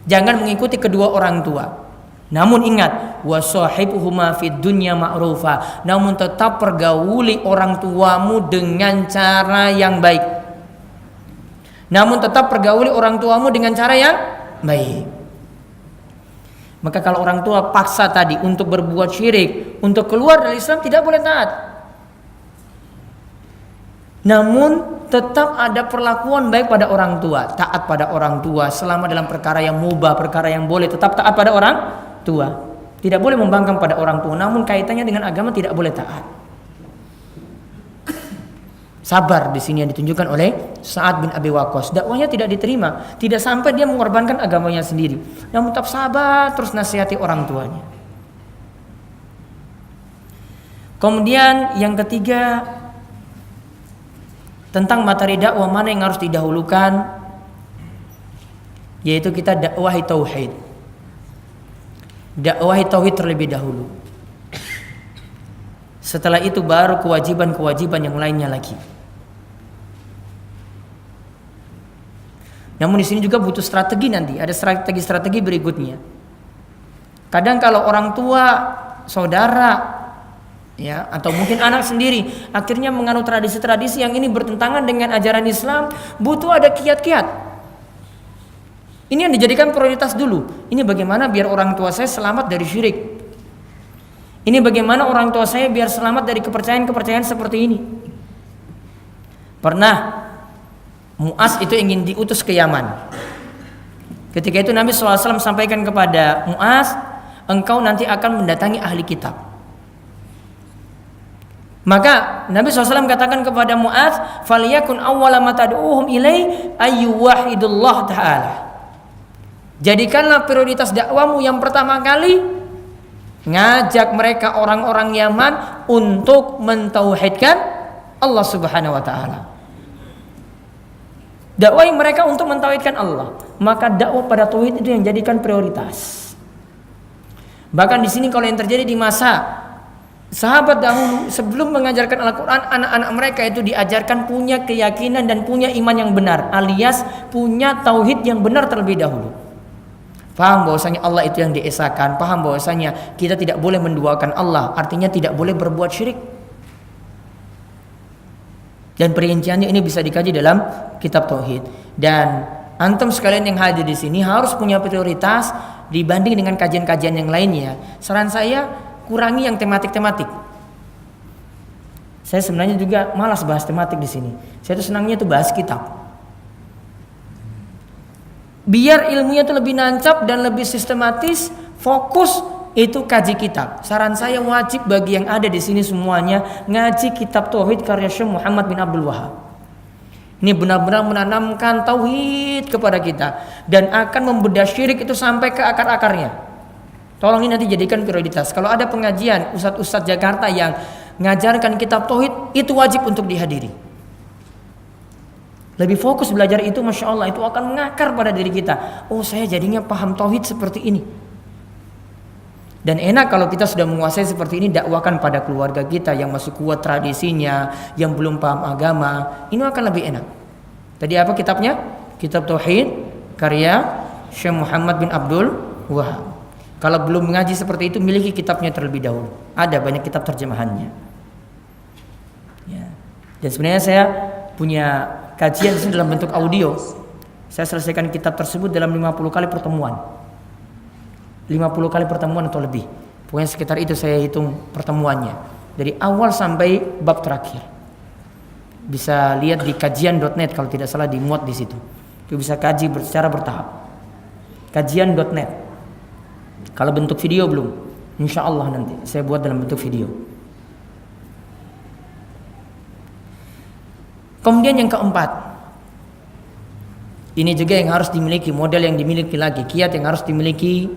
Jangan mengikuti kedua orang tua. Namun ingat, wasahibuhuma fid dunya ma'rufa. Namun tetap pergauli orang tuamu dengan cara yang baik. Namun tetap pergauli orang tuamu dengan cara yang baik. Maka kalau orang tua paksa tadi untuk berbuat syirik, untuk keluar dari Islam, tidak boleh taat. Namun tetap ada perlakuan baik pada orang tua. Taat pada orang tua selama dalam perkara yang mubah, perkara yang boleh, tetap taat pada orang tua. Tidak boleh membangkang pada orang tua. Namun kaitannya dengan agama tidak boleh taat. Sabar di sini yang ditunjukkan oleh Sa'ad bin Abi Waqqas. Dakwahnya tidak diterima, tidak sampai dia mengorbankan agamanya sendiri. Namun tetap sabar, terus nasihati orang tuanya. Kemudian yang ketiga, tentang materi dakwah mana yang harus didahulukan, yaitu kita dakwahi tauhid. Dakwahi tauhid terlebih dahulu. Setelah itu baru kewajiban-kewajiban yang lainnya lagi. Namun di sini juga butuh strategi nanti, ada strategi-strategi berikutnya. Kadang kalau orang tua, saudara, ya, atau mungkin anak sendiri akhirnya menganut tradisi-tradisi yang ini bertentangan dengan ajaran Islam, butuh ada kiat-kiat. Ini yang dijadikan prioritas dulu. Ini bagaimana biar orang tua saya selamat dari syirik. Ini bagaimana orang tua saya biar selamat dari kepercayaan-kepercayaan seperti ini. Pernah Mu'az itu ingin diutus ke Yaman. Ketika itu Nabi SAW sampaikan kepada Mu'az, engkau nanti akan mendatangi ahli kitab. Maka Nabi SAW katakan kepada Mu'az, faliyakun awwala ma tad'uhum ilai ayyuwahidullah ta'ala. Jadikanlah prioritas dakwamu yang pertama kali ngajak mereka orang-orang Yaman untuk mentauhidkan Allah Subhanahu wa taala. Dakwai mereka untuk mentauhidkan Allah. Maka dakwah pada tauhid itu yang jadikan prioritas. Bahkan di sini kalau yang terjadi di masa sahabat dahulu, sebelum mengajarkan Al-Quran, anak-anak mereka itu diajarkan punya keyakinan dan punya iman yang benar, alias punya tauhid yang benar terlebih dahulu. Paham bahwasanya Allah itu yang diesakan, paham bahwasanya kita tidak boleh menduakan Allah, artinya tidak boleh berbuat syirik. Dan perinciannya ini bisa dikaji dalam kitab tauhid. Dan antum sekalian yang hadir di sini harus punya prioritas dibanding dengan kajian-kajian yang lainnya. Saran saya, kurangi yang tematik-tematik. Saya sebenarnya juga malas bahas tematik di sini. Saya tuh senangnya tuh bahas kitab. Biar ilmunya tuh lebih nancap dan lebih sistematis, fokus itu kaji kitab. Saran saya wajib bagi yang ada di sini semuanya ngaji kitab tauhid karya Syekh Muhammad bin Abdul Wahab. Ini benar-benar menanamkan tauhid kepada kita dan akan membedah syirik itu sampai ke akar-akarnya. Tolong ini nanti jadikan prioritas. Kalau ada pengajian ustadz-ustadz Jakarta yang ngajarkan kitab tauhid, itu wajib untuk dihadiri. Lebih fokus belajar itu, masya Allah, itu akan mengakar pada diri kita. Oh, saya jadinya paham tauhid seperti ini. Dan enak kalau kita sudah menguasai seperti ini, dakwahkan pada keluarga kita yang masih kuat tradisinya, yang belum paham agama, ini akan lebih enak. Tadi apa kitabnya? Kitab Tauhid karya Syekh Muhammad bin Abdul Wahab. Kalau belum mengaji seperti itu, miliki kitabnya terlebih dahulu. Ada banyak kitab terjemahannya. Ya. Dan sebenarnya saya punya kajian ini dalam bentuk audio. Saya selesaikan kitab tersebut dalam 50 kali pertemuan. 50 kali pertemuan atau lebih. Pokoknya sekitar itu saya hitung pertemuannya. Dari awal sampai bab terakhir. Bisa lihat di kajian.net kalau tidak salah, dimuat di situ. Itu bisa kaji secara bertahap. Kajian.net. Kalau bentuk video belum, insya Allah nanti saya buat dalam bentuk video. Kemudian yang keempat, ini juga yang harus dimiliki, model yang dimiliki lagi, kiat yang harus dimiliki,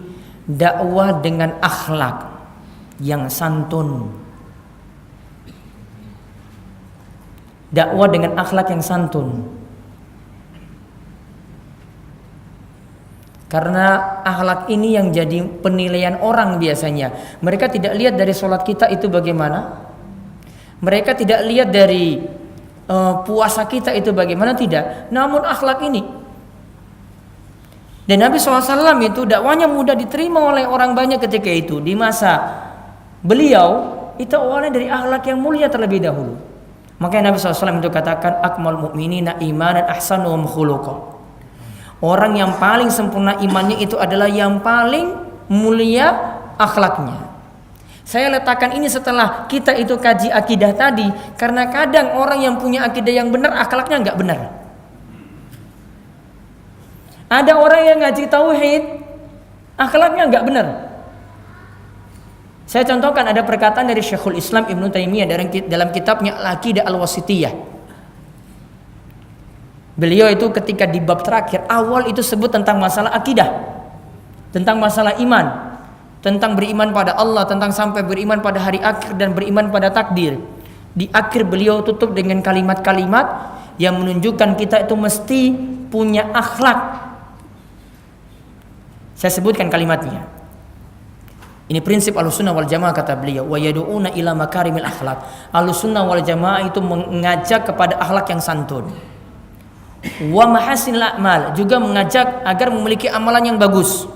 dakwah dengan akhlak yang santun. Dakwah dengan akhlak yang santun. Karena akhlak ini yang jadi penilaian orang biasanya. Mereka tidak lihat dari sholat kita itu bagaimana. Mereka tidak lihat dari puasa kita itu bagaimana, tidak. Namun akhlak ini. Dan Nabi SAW itu dakwahnya mudah diterima oleh orang banyak ketika itu. Di masa beliau itu awalnya dari akhlak yang mulia terlebih dahulu. Makanya Nabi SAW itu katakan, akmal mu'minina imanan ahsanuhum khuluqa. Orang yang paling sempurna imannya itu adalah yang paling mulia akhlaknya. Saya letakkan ini setelah kita itu kaji akidah tadi, karena kadang orang yang punya akidah yang benar akhlaknya nggak benar. Ada orang yang ngaji tauhid, akhlaknya nggak benar. Saya contohkan ada perkataan dari Syekhul Islam Ibnu Taimiyah dalam kitabnya Al-Aqidah Al-Wasithiyah. Beliau itu ketika di bab terakhir awal itu sebut tentang masalah akidah, tentang masalah iman, tentang beriman pada Allah, tentang sampai beriman pada hari akhir dan beriman pada takdir. Di akhir beliau tutup dengan kalimat-kalimat yang menunjukkan kita itu mesti punya akhlak. Saya sebutkan kalimatnya. Ini prinsip Ahlussunnah wal Jamaah, kata beliau, wa yad'una ila makarimil akhlak. Ahlussunnah wal Jamaah itu mengajak kepada akhlak yang santun. Wa mahasinil a'mal, juga mengajak agar memiliki amalan yang bagus.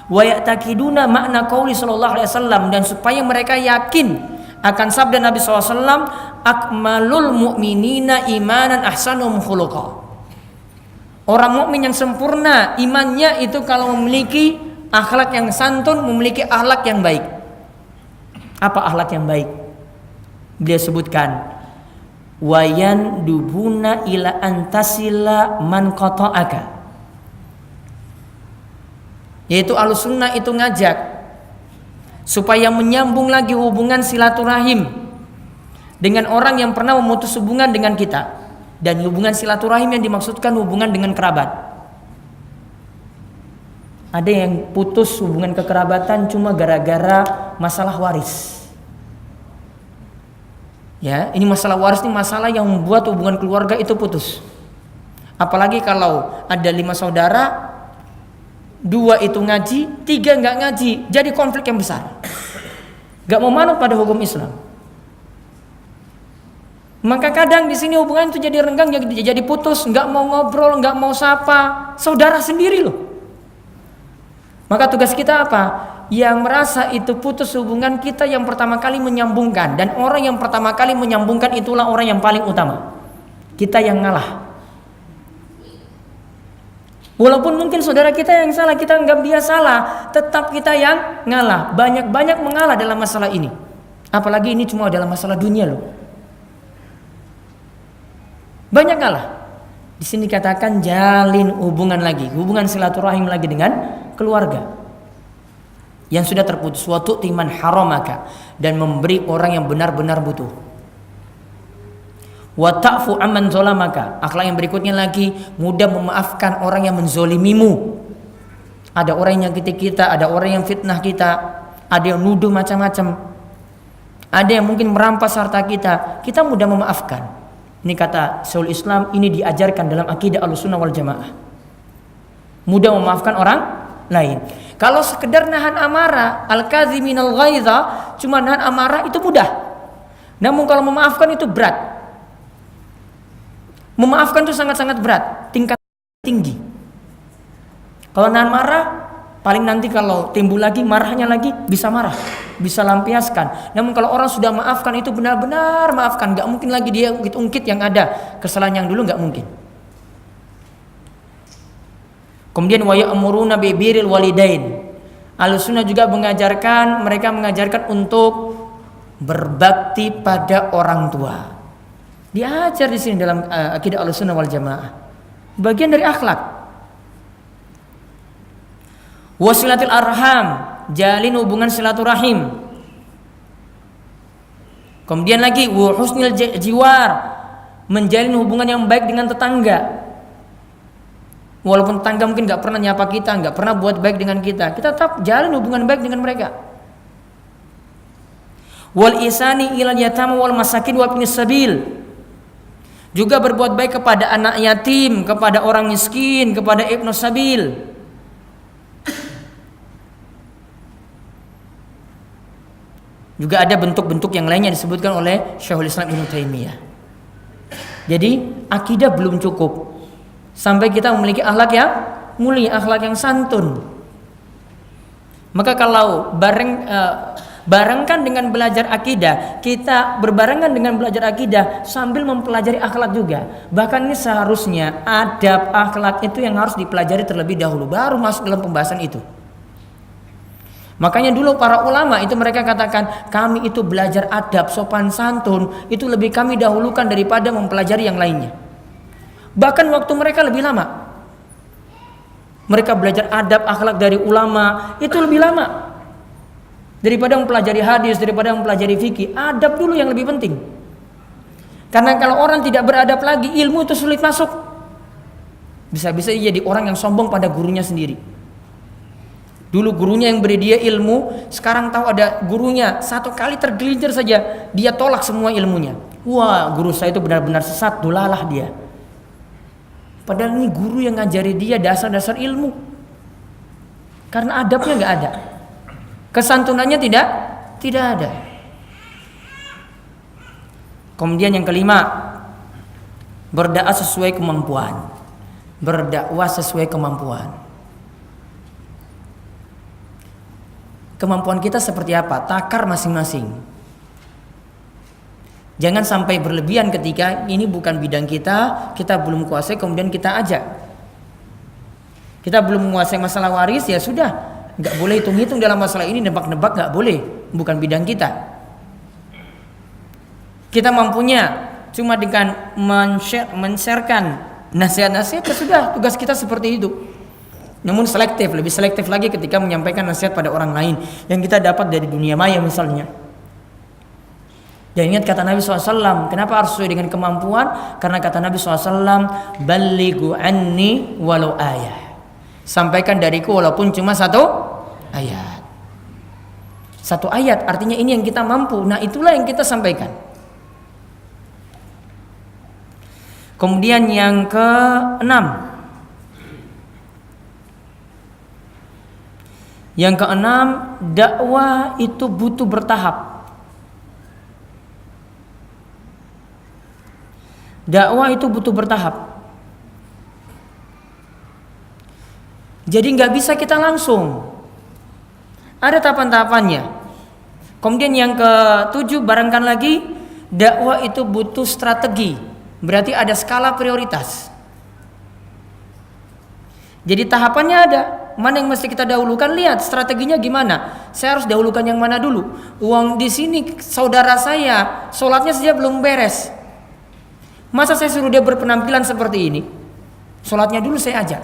Wa ya'taqiduna makna qauli sallallahu alaihi wasallam, dan supaya mereka yakin akan sabda Nabi SAW, akmalul mu'minina imanan ahsanum khuluqa. Orang mukmin yang sempurna imannya itu kalau memiliki akhlak yang santun, memiliki akhlak yang baik. Apa akhlak yang baik? Beliau sebutkan, wayan dubuna ila antasila man qata'aka. Yaitu Ahlussunnah itu ngajak supaya menyambung lagi hubungan silaturahim dengan orang yang pernah memutus hubungan dengan kita. Dan hubungan silaturahim yang dimaksudkan hubungan dengan kerabat. Ada yang putus hubungan kekerabatan cuma gara-gara masalah waris. Ya, ini masalah waris, ini masalah yang membuat hubungan keluarga itu putus. Apalagi kalau ada 5 saudara, 2 itu ngaji, 3 nggak ngaji, jadi konflik yang besar. Nggak mau manut pada hukum Islam. Maka kadang di sini hubungan itu jadi renggang, jadi putus, nggak mau ngobrol, nggak mau sapa, saudara sendiri loh. Maka tugas kita apa? Yang merasa itu putus hubungan kita yang pertama kali menyambungkan, dan orang yang pertama kali menyambungkan itulah orang yang paling utama. Kita yang ngalah. Walaupun mungkin saudara kita yang salah, kita anggap dia salah, tetap kita yang ngalah. Banyak-banyak mengalah dalam masalah ini. Apalagi ini cuma dalam masalah dunia loh. Banyak kalah. Di sini katakan jalin hubungan lagi, hubungan silaturahim lagi dengan keluarga yang sudah terputus. Suatu timan haramaka, dan memberi orang yang benar-benar butuh. Wa ta'fu amman zalamaka. Akhlak yang berikutnya lagi, mudah memaafkan orang yang menzolimimu. Ada orang yang nyakiti kita, ada orang yang fitnah kita, ada yang nuduh macam-macam, ada yang mungkin merampas harta kita. Kita mudah memaafkan. Ini kata Syekhul Islam, ini diajarkan dalam akidah Ahlussunnah wal Jamaah. Mudah memaafkan orang lain. Kalau sekedar nahan amarah, al-kadziminal ghaidha, cuma nahan amarah itu mudah. Namun kalau memaafkan itu berat. Memaafkan itu sangat-sangat berat, tingkat tinggi. Kalau nahan marah, Paling nanti kalau timbul lagi, marahnya lagi, bisa marah, bisa lampiaskan. Namun kalau orang sudah maafkan, itu benar-benar maafkan. Gak mungkin lagi dia ungkit-ungkit yang ada kesalahan yang dulu, gak mungkin. Kemudian wa ya'muruna bi birril walidain. Ahlussunnah juga mereka mengajarkan untuk berbakti pada orang tua. Diajar di sini dalam akidah Ahlussunnah wal Jamaah. Bagian dari akhlak. Wasilatil arham, jalin hubungan silaturahim. Kemudian lagi wa husnil jiwar, menjalin hubungan yang baik dengan tetangga. Walaupun tetangga mungkin gak pernah nyapa kita, gak pernah buat baik dengan kita tetap jalin hubungan baik dengan mereka. Wal isani ilal yatama wal masakin wa ibnis sabil, juga berbuat baik kepada anak yatim, kepada orang miskin, kepada ibnus sabil. Juga ada bentuk-bentuk yang lainnya disebutkan oleh Syekhul Islam Ibnu Taimiyah. Jadi akidah belum cukup sampai kita memiliki akhlak yang mulia, akhlak yang santun. Maka kalau barengkan dengan belajar akidah, kita berbarengan dengan belajar akidah sambil mempelajari akhlak juga. Bahkan ini seharusnya adab akhlak itu yang harus dipelajari terlebih dahulu, baru masuk dalam pembahasan itu. Makanya dulu para ulama itu mereka katakan, kami itu belajar adab sopan santun itu lebih kami dahulukan daripada mempelajari yang lainnya. Bahkan waktu mereka lebih lama. Mereka belajar adab akhlak dari ulama itu lebih lama daripada mempelajari hadis, daripada mempelajari fikih. Adab dulu yang lebih penting. Karena kalau orang tidak beradab lagi, ilmu itu sulit masuk. Bisa-bisa jadi orang yang sombong pada gurunya sendiri. Dulu gurunya yang beri dia ilmu, sekarang tahu ada gurunya, satu kali tergelincir saja dia tolak semua ilmunya. Wah, guru saya itu benar-benar sesat, dolalah dia. Padahal ini guru yang ngajari dia dasar-dasar ilmu. Karena adabnya nggak ada, kesantunannya tidak ada. Kemudian yang kelima, berdakwah sesuai kemampuan. Berdakwah sesuai kemampuan. Kemampuan kita seperti apa? Takar masing-masing. Jangan sampai berlebihan ketika ini bukan bidang kita belum kuasai kemudian kita ajak. Kita belum menguasai masalah waris, ya sudah, nggak boleh hitung-hitung dalam masalah ini, nebak-nebak nggak boleh, bukan bidang kita. Kita mampunya cuma dengan men-sharekan nasihat-nasihat, ya sudah, tugas kita seperti itu. Namun selektif, lebih selektif lagi ketika menyampaikan nasihat pada orang lain yang kita dapat dari dunia maya misalnya. Dan ingat kata Nabi SAW, kenapa harus sesuai dengan kemampuan? Karena kata Nabi SAW, balighu anni walau ayah. Sampaikan dariku walaupun cuma satu ayat. Satu ayat artinya ini yang kita mampu. Nah itulah yang kita sampaikan. Kemudian yang ke-6, dakwah itu butuh bertahap. Dakwah itu butuh bertahap. Jadi nggak bisa kita langsung. Ada tahapan-tahapannya. Kemudian yang ke-7, barangkan lagi, dakwah itu butuh strategi. Berarti ada skala prioritas. Jadi tahapannya ada. Mana yang mesti kita dahulukan? Lihat strateginya gimana. Saya harus dahulukan yang mana dulu? Uang di sini saudara saya sholatnya saja belum beres. Masa saya suruh dia berpenampilan seperti ini? Sholatnya dulu saya ajak.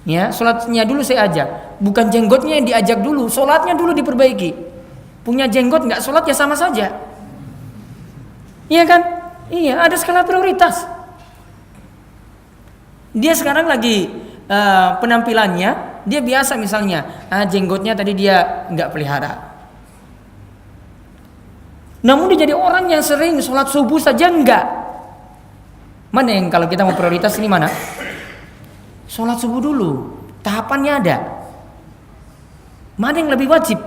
Ya, sholatnya dulu saya ajak. Bukan jenggotnya yang diajak dulu, sholatnya dulu diperbaiki. Punya jenggot nggak sholat ya sama saja. Iya kan? Iya, ada skala prioritas. Dia sekarang lagi penampilannya, dia biasa misalnya, jenggotnya tadi dia nggak pelihara. Namun dia jadi orang yang sering sholat subuh saja enggak. Mana yang kalau kita mau prioritas ini mana? Sholat subuh dulu, tahapannya ada. Mana yang lebih wajib?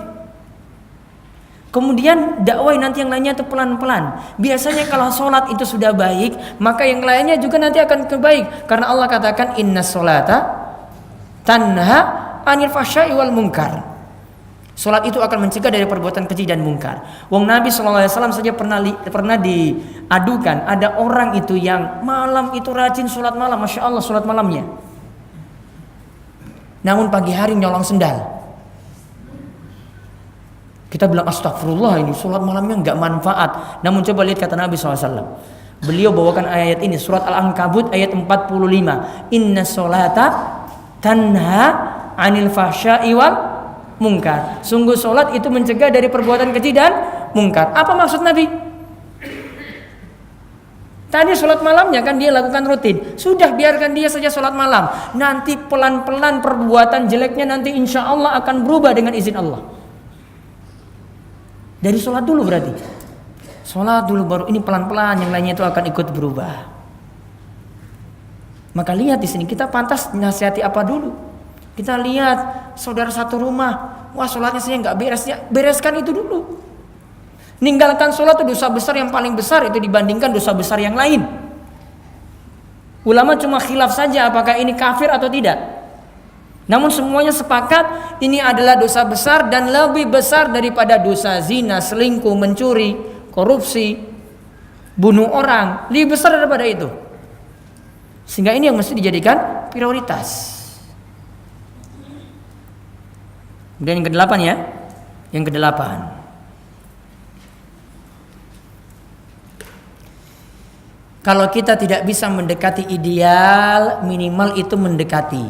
Kemudian dakwah nanti yang lainnya itu pelan-pelan. Biasanya kalau sholat itu sudah baik, maka yang lainnya juga nanti akan kebaik. Karena Allah katakan inna sholata tanha 'anil fahsya'i wal munkar. Salat itu akan mencegah dari perbuatan keji dan mungkar. Wong Nabi SAW saja pernah diadukan ada orang itu yang malam itu rajin salat malam, masya Allah salat malamnya. Namun pagi hari nyolong sendal. Kita bilang astagfirullah, ini salat malamnya nggak manfaat. Namun coba lihat kata Nabi SAW. Beliau bawakan ayat ini surat Al-Ankabut ayat 45. Inna sholata tanha 'anil fahsya'i wal mungkar. Sungguh solat itu mencegah dari perbuatan keji dan mungkar. Apa maksud Nabi? Tadi solat malamnya kan dia lakukan rutin. Sudah biarkan dia saja solat malam. Nanti pelan-pelan perbuatan jeleknya nanti insya Allah akan berubah dengan izin Allah. Dari solat dulu berarti. Solat dulu baru ini pelan-pelan yang lainnya itu akan ikut berubah. Maka lihat di sini kita pantas nasihati apa dulu? Kita lihat saudara satu rumah, wah sholatnya saya nggak beres, ya bereskan itu dulu. Ninggalkan sholat itu dosa besar yang paling besar itu dibandingkan dosa besar yang lain. Ulama cuma khilaf saja apakah ini kafir atau tidak. Namun semuanya sepakat ini adalah dosa besar dan lebih besar daripada dosa zina, selingkuh, mencuri, korupsi, bunuh orang, lebih besar daripada itu. Sehingga ini yang mesti dijadikan prioritas. Kemudian yang ke-8 ya. Yang ke-8. Kalau kita tidak bisa mendekati ideal, minimal itu mendekati.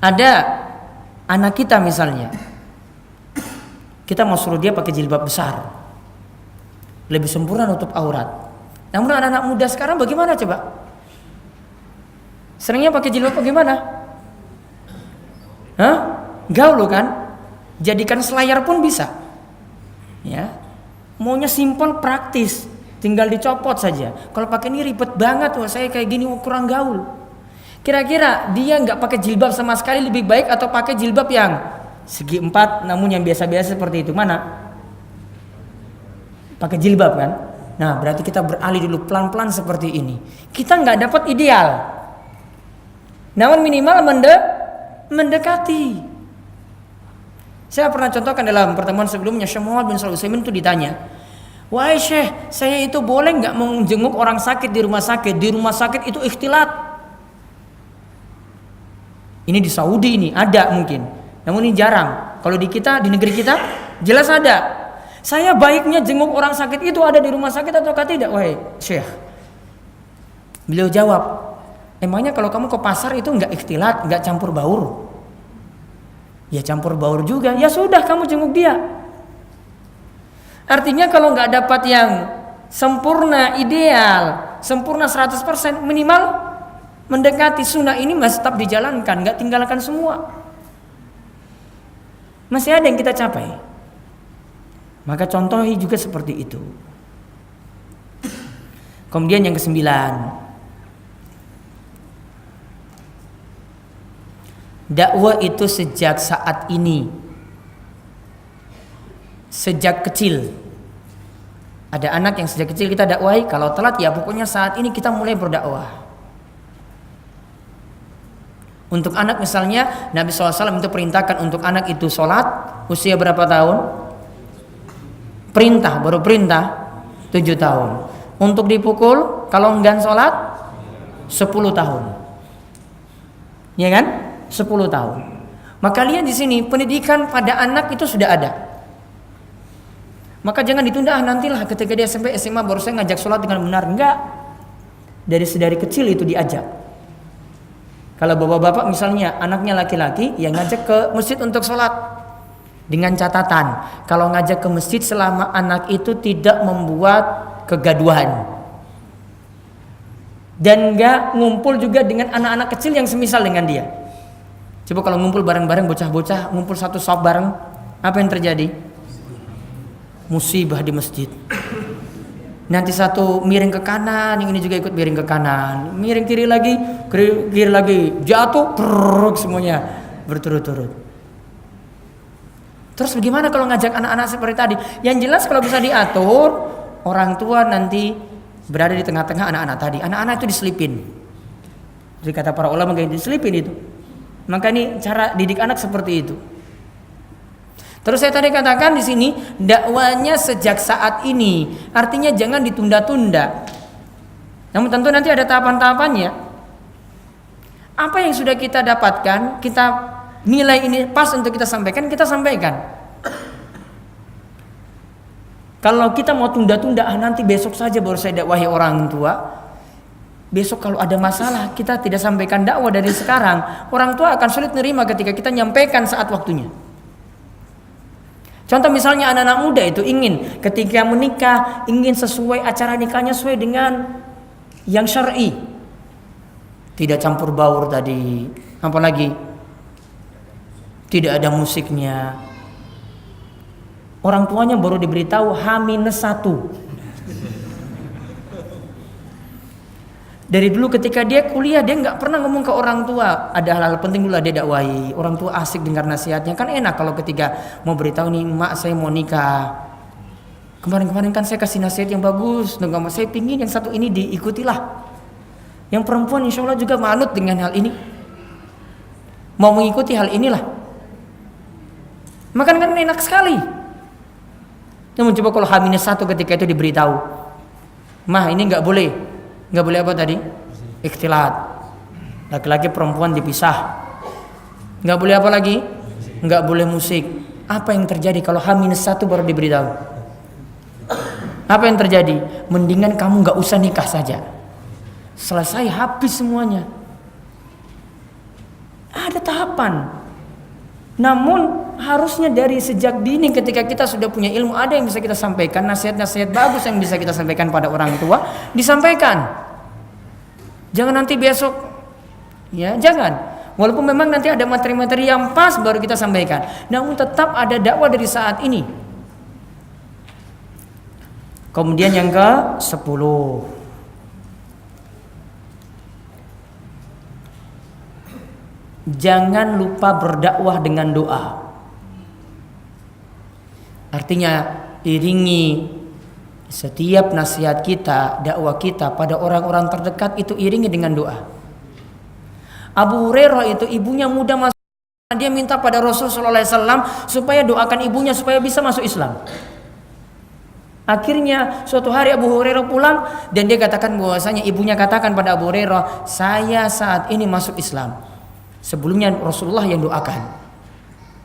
Ada anak kita misalnya. Kita mau suruh dia pakai jilbab besar. Lebih sempurna nutup aurat. Namun anak-anak muda sekarang bagaimana coba? Seringnya pakai jilbab bagaimana? Gaul kan? Jadikan selayar pun bisa. Ya. Maunya simpel, praktis, tinggal dicopot saja. Kalau pakai ini ribet banget, wah saya kayak gini kurang gaul. Kira-kira dia nggak pakai jilbab sama sekali lebih baik atau pakai jilbab yang segi 4 namun yang biasa-biasa seperti itu? Mana? Pakai jilbab kan? Nah berarti kita beralih dulu pelan-pelan seperti ini. Kita nggak dapat ideal, namun minimal mendekati. Saya pernah contohkan dalam pertemuan sebelumnya, Syekh Muhammad bin Shalih Al-Utsaimin itu ditanya, wahai Syekh, saya itu boleh nggak menjenguk orang sakit di rumah sakit? Di rumah sakit itu ikhtilat. Ini di Saudi ini ada mungkin, namun ini jarang. Kalau di kita, di negeri kita jelas ada. Saya baiknya jenguk orang sakit itu ada di rumah sakit ataukah tidak, wahai Syekh? Beliau jawab, emangnya kalau kamu ke pasar itu nggak ikhtilat, nggak campur baur? Ya campur baur juga. Ya sudah kamu jenguk dia. Artinya kalau nggak dapat yang sempurna, ideal, sempurna 100%, minimal mendekati. Sunnah ini masih tetap dijalankan, nggak tinggalkan semua. Masih ada yang kita capai. Maka contohi juga seperti itu. Kemudian yang ke-9, dakwah itu sejak saat ini, sejak kecil. Ada anak yang sejak kecil kita dakwahi, kalau telat ya pokoknya saat ini kita mulai berdakwah. Untuk anak misalnya Nabi SAW itu perintahkan untuk anak itu sholat usia berapa tahun? Baru perintah 7 tahun. Untuk dipukul kalau enggan sholat 10 tahun. Ya kan? 10 tahun. Maka lihat di sini pendidikan pada anak itu sudah ada. Maka jangan ditunda, nantilah ketika dia SMP SMA baru saya ngajak sholat dengan benar. Enggak. Dari kecil itu diajak. Kalau bapak-bapak misalnya anaknya laki-laki, ya ngajak ke masjid untuk sholat. Dengan catatan, kalau ngajak ke masjid selama anak itu tidak membuat kegaduhan. Dan enggak ngumpul juga dengan anak-anak kecil yang semisal dengan dia. Coba kalau ngumpul bareng-bareng bocah-bocah, ngumpul satu shop bareng, apa yang terjadi? Musibah di masjid. Nanti satu miring ke kanan, yang ini juga ikut miring ke kanan, miring kiri lagi, jatuh, prrrr, semuanya berturut-turut. Terus bagaimana kalau ngajak anak-anak seperti tadi? Yang jelas kalau bisa diatur, orang tua nanti berada di tengah-tengah anak-anak tadi. Anak-anak itu diselipin. Jadi kata para ulama gak diselipin itu. Maka ini cara didik anak seperti itu. Terus saya tadi katakan di sini dakwanya sejak saat ini, artinya jangan ditunda-tunda. Namun tentu nanti ada tahapan-tahapannya. Apa yang sudah kita dapatkan, kita nilai ini pas untuk kita sampaikan, kita sampaikan. Kalau kita mau tunda-tunda, nanti besok saja baru saya dakwahi orang tua. Besok kalau ada masalah, kita tidak sampaikan dakwah dari sekarang. Orang tua akan sulit nerima ketika kita nyampaikan saat waktunya. Contoh misalnya anak-anak muda itu ingin ketika menikah, ingin sesuai acara nikahnya sesuai dengan yang syar'i. Tidak campur baur tadi, apalagi tidak ada musiknya. Orang tuanya baru diberitahu H-1. Dari dulu ketika dia kuliah, dia nggak pernah ngomong ke orang tua. Ada hal-hal penting dulu dia dakwahi. Orang tua asik dengar nasihatnya. Kan enak kalau ketika mau beritahu nih, mak saya mau nikah. Kemarin-kemarin kan saya kasih nasihat yang bagus. Nggak, saya pingin yang satu ini diikutilah. Yang perempuan insya Allah juga manut dengan hal ini. Mau mengikuti hal inilah. Maka kan enak sekali. Namun coba kalau H-1 ketika itu diberitahu, mah ini nggak boleh. Nggak boleh apa tadi? Ikhtilat. Laki-laki perempuan dipisah. Nggak boleh apa lagi? Nggak boleh musik. Apa yang terjadi kalau H-1 baru diberitahu? Apa yang terjadi? Mendingan kamu nggak usah nikah saja. Selesai, habis semuanya. Ada tahapan. Namun harusnya dari sejak dini ketika kita sudah punya ilmu, ada yang bisa kita sampaikan, nasihat-nasihat bagus yang bisa kita sampaikan pada orang tua, disampaikan. Jangan nanti besok, ya jangan. Walaupun memang nanti ada materi-materi yang pas baru kita sampaikan, namun tetap ada dakwah dari saat ini. Kemudian yang ke-10, jangan lupa berdakwah dengan doa. Artinya iringi setiap nasihat kita, dakwah kita pada orang-orang terdekat itu iringi dengan doa. Abu Hurairah itu ibunya muda masuk, dia minta pada Rasulullah SAW supaya doakan ibunya supaya bisa masuk Islam. Akhirnya suatu hari Abu Hurairah pulang dan dia katakan bahwasanya ibunya katakan pada Abu Hurairah, saya saat ini masuk Islam. Sebelumnya Rasulullah yang doakan.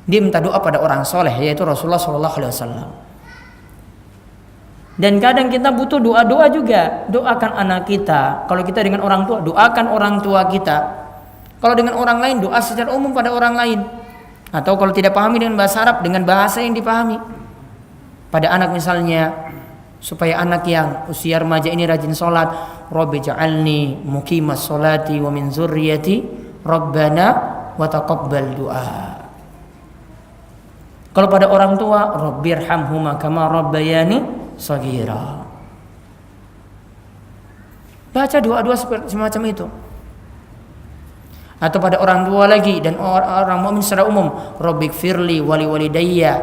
Dia minta doa pada orang soleh, yaitu Rasulullah SAW. Dan kadang kita butuh doa-doa juga. Doakan anak kita. Kalau kita dengan orang tua, doakan orang tua kita. Kalau dengan orang lain, doa secara umum pada orang lain. Atau kalau tidak pahami dengan bahasa Arab, dengan bahasa yang dipahami. Pada anak misalnya, supaya anak yang usia remaja ini rajin sholat. Rabbi ja'alni muqimas sholati wa min zurriyati Rabbana wa taqabbal du'a. Kalau pada orang tua, Rabbirhamhuma kama rabbayani shaghira. Baca doa-doa semacam itu. Atau pada orang tua lagi dan orang mukmin secara umum, Rabbighfirli wali walidayya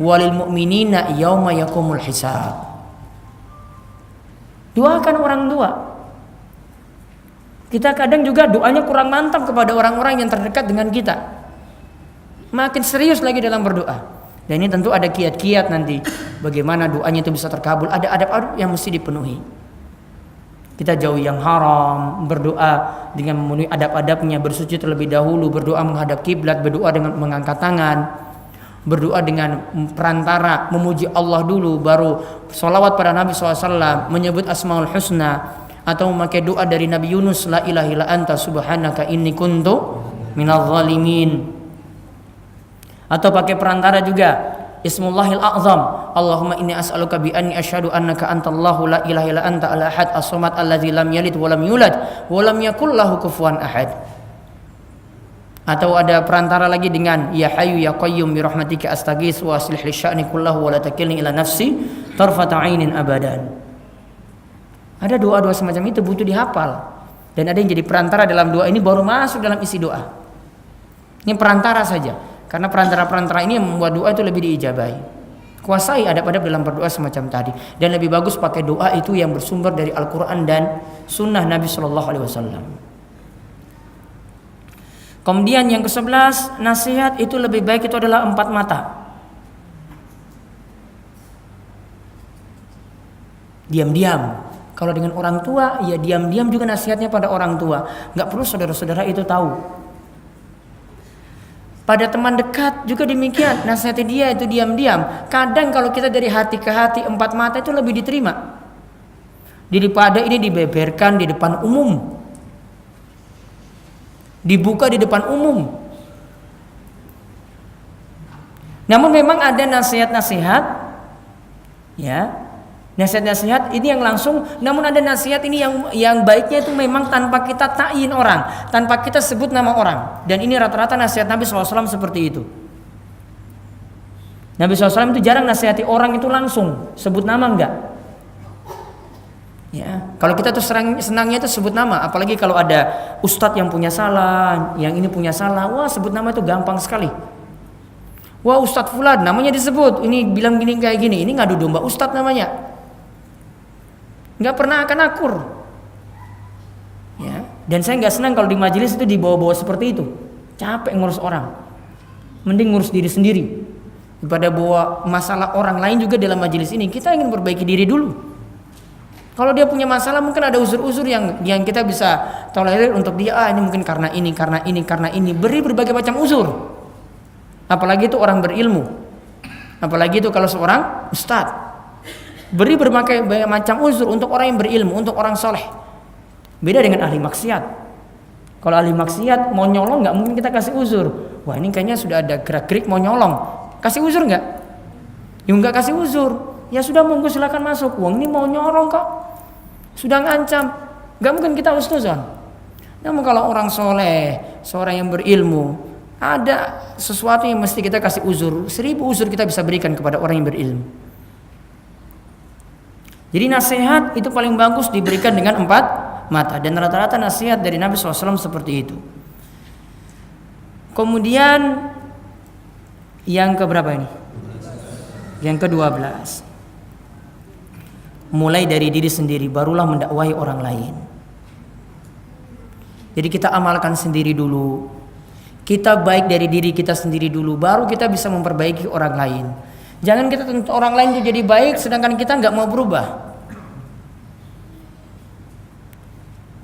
walil mu'minina yauma yaqumul hisab. Doakan orang tua. Kita kadang juga doanya kurang mantap kepada orang-orang yang terdekat dengan kita. Makin serius lagi dalam berdoa. Dan ini tentu ada kiat-kiat nanti bagaimana doanya itu bisa terkabul. Ada adab-adab yang mesti dipenuhi. Kita jauhi yang haram, berdoa dengan memenuhi adab-adabnya, bersujud terlebih dahulu, berdoa menghadap kiblat, berdoa dengan mengangkat tangan, berdoa dengan perantara, memuji Allah dulu, baru sholawat pada Nabi SAW, menyebut Asmaul Husna, atau memakai doa dari Nabi Yunus, la ilaha illa anta subhanaka inni kuntu minadh dhalimin. Atau pakai perantara juga Ismullahil A'zam, Allahumma inni as'aluka bi anni asyhadu annaka antallahu la ilaha illa anta al-ahad as-samad alladzi lam yalid wa lam yulad wa lam yakul lahu kufuwan ahad. Atau ada perantara lagi dengan ya hayyu ya qayyum bi rahmatika astaghits wa aslih li sya'ni kullahu wa la takilni ila nafsi tarfata 'ainin abadan. Ada doa-doa semacam itu butuh dihafal. Dan ada yang jadi perantara dalam doa ini baru masuk dalam isi doa. Ini perantara saja. Karena perantara-perantara ini yang membuat doa itu lebih diijabahi. Kuasai adab-adab dalam berdoa semacam tadi. Dan lebih bagus pakai doa itu yang bersumber dari Al-Quran dan Sunnah Nabi SAW. Kemudian yang ke-11, nasihat itu lebih baik itu adalah 4 mata. Diam-diam. Kalau dengan orang tua, ya diam-diam juga nasihatnya pada orang tua. Nggak perlu saudara-saudara itu tahu. Pada teman dekat juga demikian, nasihatnya dia itu diam-diam. Kadang kalau kita dari hati ke hati 4 mata itu lebih diterima daripada ini dibeberkan di depan umum, dibuka di depan umum. Namun memang ada nasihat-nasihat, ya, nasihat-nasihat ini yang langsung. Namun ada nasihat ini yang baiknya itu memang tanpa kita ta'yin orang, tanpa kita sebut nama orang. Dan ini rata-rata nasihat Nabi SAW seperti itu. Nabi SAW itu jarang nasihati orang itu langsung sebut nama, enggak. Ya, kalau kita tuh senangnya itu sebut nama, apalagi kalau ada ustadz yang punya salah, yang ini punya salah, wah sebut nama itu gampang sekali. Wah ustadz fulan namanya disebut, ini bilang gini kayak gini, ini ngadu domba ustadz namanya. Nggak pernah akan akur. Ya, dan saya nggak senang kalau di majelis itu dibawa-bawa seperti itu. Capek ngurus orang, mending ngurus diri sendiri daripada bawa masalah orang lain juga dalam majelis ini. Kita ingin perbaiki diri dulu. Kalau dia punya masalah mungkin ada uzur-uzur yang kita bisa tolerir untuk dia. Ini mungkin karena ini. Beri berbagai macam uzur. Apalagi itu orang berilmu. Apalagi itu kalau seorang ustadz. Beri berbagai macam uzur untuk orang yang berilmu, untuk orang soleh. Beda dengan ahli maksiat. Kalau ahli maksiat mau nyolong nggak mungkin kita kasih uzur. Wah ini kayaknya sudah ada gerak-gerik mau nyolong. Kasih uzur nggak? Ya nggak kasih uzur. Ya sudah monggo silakan masuk. Wong ini mau nyolong kok. Sudah ngancam, gak mungkin kita husnuzon. Namun kalau orang soleh, seorang yang berilmu, ada sesuatu yang mesti kita kasih uzur. 1000 uzur kita bisa berikan kepada orang yang berilmu. Jadi nasihat itu paling bagus diberikan dengan 4 mata. Dan rata-rata nasihat dari Nabi SAW seperti itu. Kemudian yang keberapa ini? Yang ke-12. Mulai dari diri sendiri barulah mendakwahi orang lain. Jadi kita amalkan sendiri dulu. Kita baik dari diri kita sendiri dulu, baru kita bisa memperbaiki orang lain. Jangan kita tuntut orang lain itu jadi baik sedangkan kita nggak mau berubah.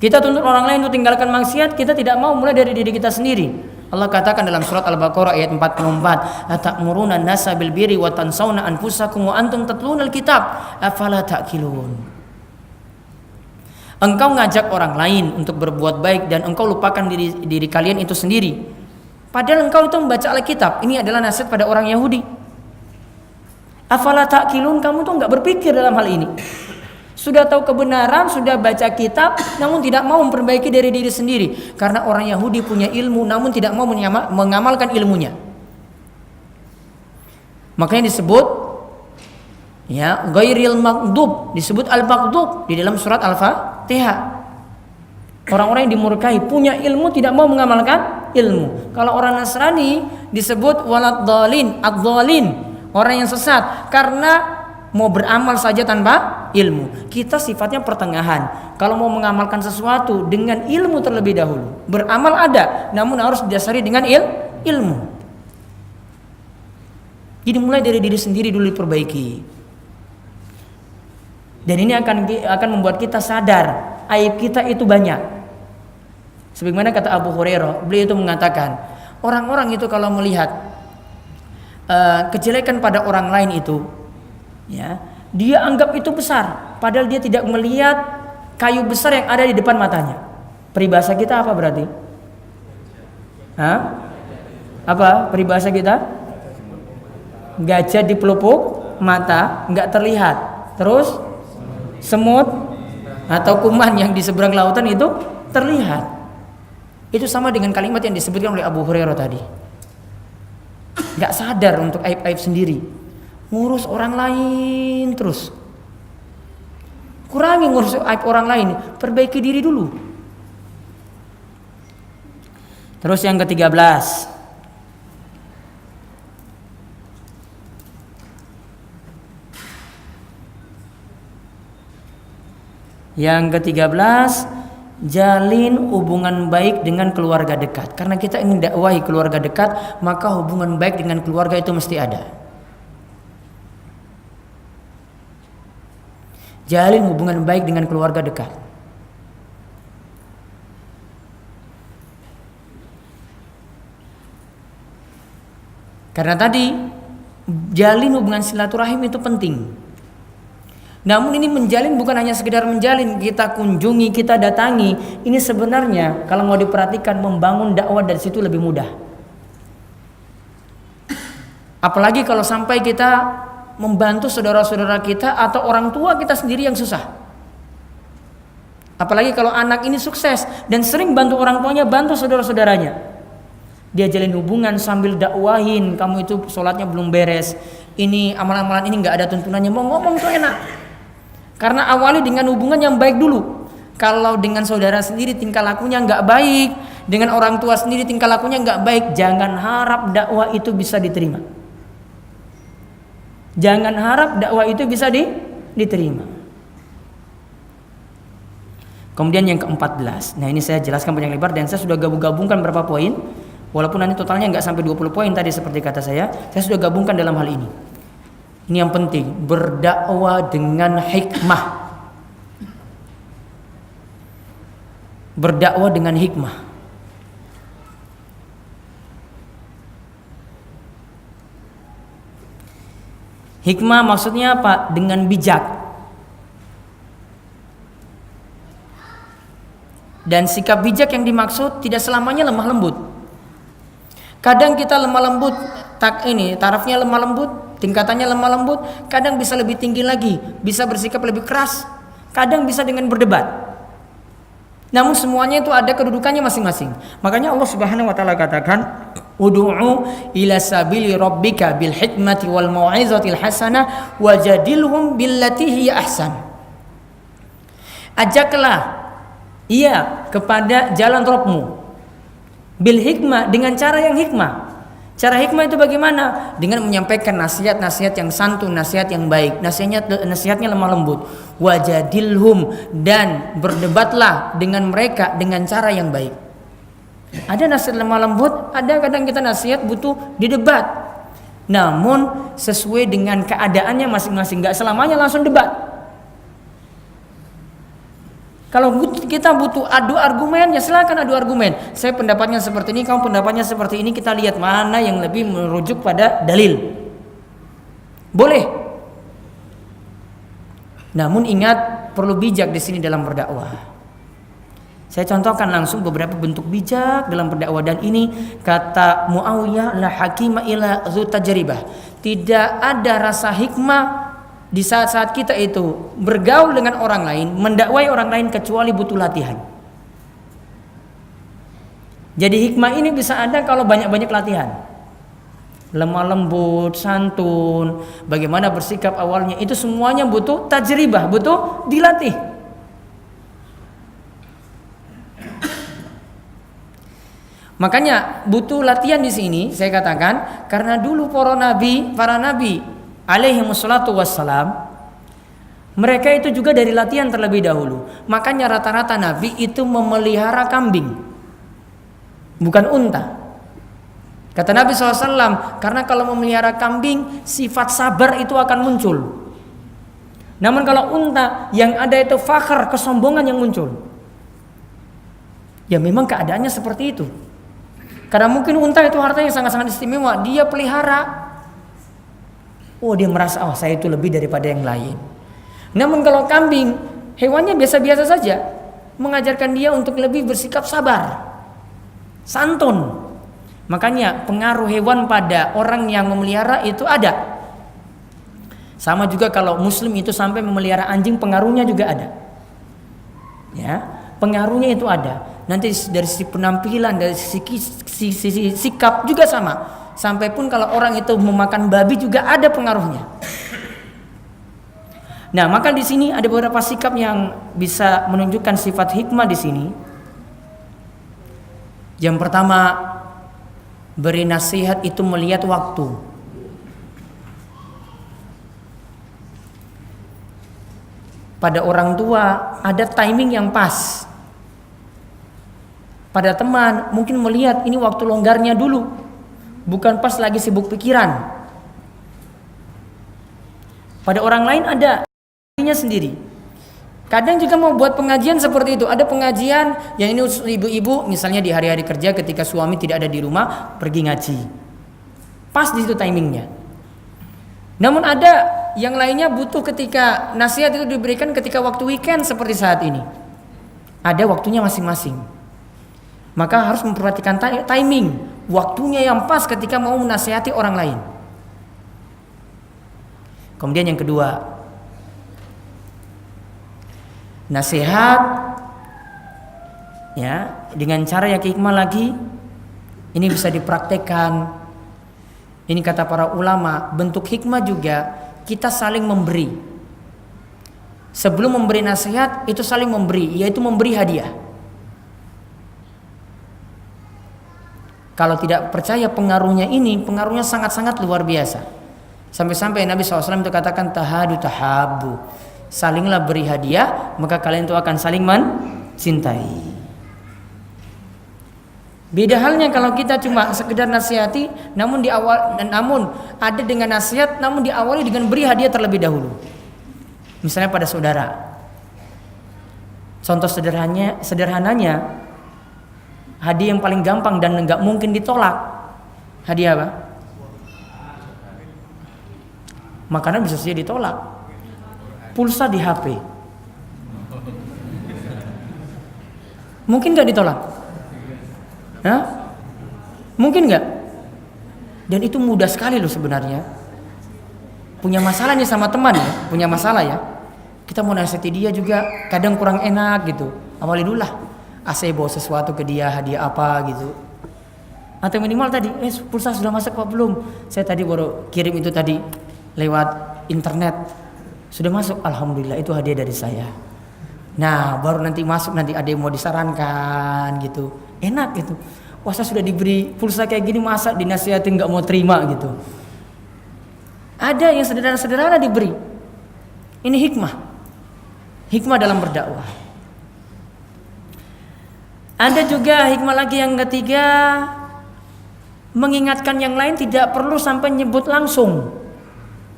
Kita tuntut orang lain untuk tinggalkan maksiat, kita tidak mau mulai dari diri kita sendiri. Allah katakan dalam surat Al-Baqarah ayat 44, "Atamuruna an-nasa bil birri wa tansawna anfusakum wa antum tatlunal kitab, afala ta'qilun." Engkau ngajak orang lain untuk berbuat baik dan engkau lupakan diri kalian itu sendiri. Padahal engkau itu membaca Alkitab. Ini adalah nasihat pada orang Yahudi. Afala ta'qilun, kamu tuh enggak berpikir dalam hal ini. Sudah tahu kebenaran, sudah baca kitab, namun tidak mau memperbaiki dari diri sendiri. Karena orang Yahudi punya ilmu, namun tidak mau mengamalkan ilmunya. Makanya disebut, ya, ghairil maghdub, disebut al-maghdub di dalam surat Al-Fatihah. Orang-orang yang dimurkai, punya ilmu, tidak mau mengamalkan ilmu. Kalau orang Nasrani disebut walad dhalin, ad-dhalin, orang yang sesat, karena mau beramal saja tanpa ilmu. Kita sifatnya pertengahan. Kalau mau mengamalkan sesuatu dengan ilmu terlebih dahulu. Beramal ada, namun harus didasari dengan ilmu. Jadi mulai dari diri sendiri dulu diperbaiki. Dan ini akan membuat kita sadar aib kita itu banyak. Sebagaimana kata Abu Hurairah, beliau itu mengatakan, orang-orang itu kalau melihat kejelekan pada orang lain itu, ya, dia anggap itu besar, padahal dia tidak melihat kayu besar yang ada di depan matanya. Peribahasa kita apa berarti? Apa peribahasa kita? Gajah di pelupuk mata nggak terlihat, terus semut atau kuman yang di seberang lautan itu terlihat. Itu sama dengan kalimat yang disebutkan oleh Abu Hurairah tadi. Nggak sadar untuk aib-aib sendiri. Ngurus orang lain terus. Kurangi ngurus aib orang lain, perbaiki diri dulu. Terus yang ke-13. Yang ke-13 jalin hubungan baik dengan keluarga dekat. Karena kita ingin dakwahi keluarga dekat, maka hubungan baik dengan keluarga itu mesti ada. Jalin hubungan baik dengan keluarga dekat. Karena tadi jalin hubungan silaturahim itu penting. Namun ini menjalin bukan hanya sekedar menjalin, kita kunjungi, kita datangi. Ini sebenarnya kalau mau diperhatikan membangun dakwah dari situ lebih mudah. Apalagi kalau sampai kita membantu saudara-saudara kita atau orang tua kita sendiri yang susah. Apalagi kalau anak ini sukses dan sering bantu orang tuanya, bantu saudara-saudaranya. Dia jalin hubungan sambil dakwahin, kamu itu sholatnya belum beres, ini amalan-amalan ini nggak ada tuntunannya, mau ngomong tuh enak. Karena awali dengan hubungan yang baik dulu. Kalau dengan saudara sendiri tingkah lakunya nggak baik, dengan orang tua sendiri tingkah lakunya nggak baik, jangan harap dakwah itu bisa diterima. Jangan harap dakwah itu bisa diterima. Kemudian yang ke-14. Nah, ini saya jelaskan panjang lebar dan saya sudah gabungkan beberapa poin. Walaupun nanti totalnya nggak sampai 20 poin tadi seperti kata saya sudah gabungkan dalam hal ini. Ini yang penting, berdakwah dengan hikmah. Berdakwah dengan hikmah. Hikmah maksudnya apa? Dengan bijak. Dan sikap bijak yang dimaksud tidak selamanya lemah lembut. Kadang kita lemah lembut, tarafnya lemah lembut, tingkatannya lemah lembut, kadang bisa lebih tinggi lagi, bisa bersikap lebih keras, kadang bisa dengan berdebat. Namun semuanya itu ada kedudukannya masing-masing. Makanya Allah Subhanahu wa taala katakan, "Ud'u ila sabili rabbika bil hikmati wal mau'izatil hasanah wajadilhum billati hiya ahsan." Ajaklah kepada jalan Rabbmu bil hikmah, dengan cara yang hikmah. Cara hikmah itu bagaimana? Dengan menyampaikan nasihat-nasihat yang santun, nasihat yang baik, nasihatnya lemah lembut. Wajadilhum, dan berdebatlah dengan mereka dengan cara yang baik. Ada nasihat lemah lembut, ada kadang kita nasihat butuh didebat. Namun sesuai dengan keadaannya masing-masing, enggak selamanya langsung debat. Kalau kita butuh adu argumen, ya silakan adu argumen. Saya pendapatnya seperti ini, kamu pendapatnya seperti ini. Kita lihat mana yang lebih merujuk pada dalil. Boleh. Namun ingat, perlu bijak di sini dalam berdakwah. Saya contohkan langsung beberapa bentuk bijak dalam berdakwah, dan ini kata Muawiyah, la hakima ila dzu tajribah. Tidak ada rasa hikmah di saat-saat kita itu bergaul dengan orang lain, mendakwai orang lain, kecuali butuh latihan. Jadi hikmah ini bisa ada kalau banyak-banyak latihan. Lemah lembut, santun, bagaimana bersikap awalnya, itu semuanya butuh tajribah, butuh dilatih. Makanya butuh latihan di sini, saya katakan, karena dulu para nabi alaihi wassalatu wassalam, mereka itu juga dari latihan terlebih dahulu. Makanya rata-rata nabi itu memelihara kambing, bukan unta. Kata Nabi SAW, karena kalau memelihara kambing, sifat sabar itu akan muncul. Namun kalau unta, yang ada itu fakhr, kesombongan yang muncul. Ya memang keadaannya seperti itu. Karena mungkin unta itu hartanya sangat-sangat istimewa, dia pelihara. Dia merasa, saya itu lebih daripada yang lain. Namun kalau kambing, hewannya biasa-biasa saja, mengajarkan dia untuk lebih bersikap sabar, santun. Makanya pengaruh hewan pada orang yang memelihara itu ada. Sama juga kalau muslim itu sampai memelihara anjing, pengaruhnya juga ada. Ya, pengaruhnya itu ada. Nanti dari sisi penampilan, dari sisi sikap juga sama. Sampai pun kalau orang itu memakan babi juga ada pengaruhnya. Nah, maka di sini ada beberapa sikap yang bisa menunjukkan sifat hikmah di sini. Yang pertama, beri nasihat itu melihat waktu. Pada orang tua ada timing yang pas. Pada teman mungkin melihat ini waktu longgarnya dulu, bukan pas lagi sibuk pikiran. Pada orang lain ada dirinya sendiri. Kadang juga mau buat pengajian seperti itu. Ada pengajian yang ini ibu-ibu, misalnya di hari-hari kerja ketika suami tidak ada di rumah, pergi ngaji. Pas di situ timingnya. Namun ada yang lainnya butuh ketika nasihat itu diberikan ketika waktu weekend seperti saat ini. Ada waktunya masing-masing. Maka harus memperhatikan timing, waktunya yang pas ketika mau menasihati orang lain. Kemudian yang kedua, nasihat ya dengan cara yang hikmah lagi, ini bisa dipraktekkan. Ini kata para ulama, bentuk hikmah juga kita saling memberi. Sebelum memberi nasihat itu saling memberi, yaitu memberi hadiah. Kalau tidak percaya pengaruhnya ini, pengaruhnya sangat-sangat luar biasa. Sampai-sampai Nabi SAW itu katakan tahadu tahabu, salinglah beri hadiah, maka kalian itu akan saling mencintai. Beda halnya kalau kita cuma sekedar nasihati, namun ada dengan nasihat, namun diawali dengan beri hadiah terlebih dahulu. Misalnya pada saudara, contoh sederhananya, hadiah yang paling gampang dan nggak mungkin ditolak, hadiah apa? Makanan bisa saja ditolak. Pulsa di HP, mungkin nggak ditolak? Hah? Mungkin nggak? Dan itu mudah sekali loh sebenarnya. Punya masalah nih sama teman ya, punya masalah ya. Kita mau nasihati dia juga kadang kurang enak gitu. Awali dulu lah. Saya bawa sesuatu ke dia, hadiah apa gitu. Atau minimal tadi, pulsa sudah masuk apa belum? Saya tadi baru kirim itu tadi lewat internet. Sudah masuk, alhamdulillah itu hadiah dari saya. Nah, baru nanti masuk, nanti ada yang mau disarankan gitu. Enak gitu. Wah, saya sudah diberi pulsa kayak gini, masa dinasihatin nggak mau terima gitu. Ada yang sederhana-sederhana diberi. Ini hikmah. Hikmah dalam berdakwah. Ada juga hikmah lagi yang ketiga, mengingatkan yang lain tidak perlu sampai nyebut langsung,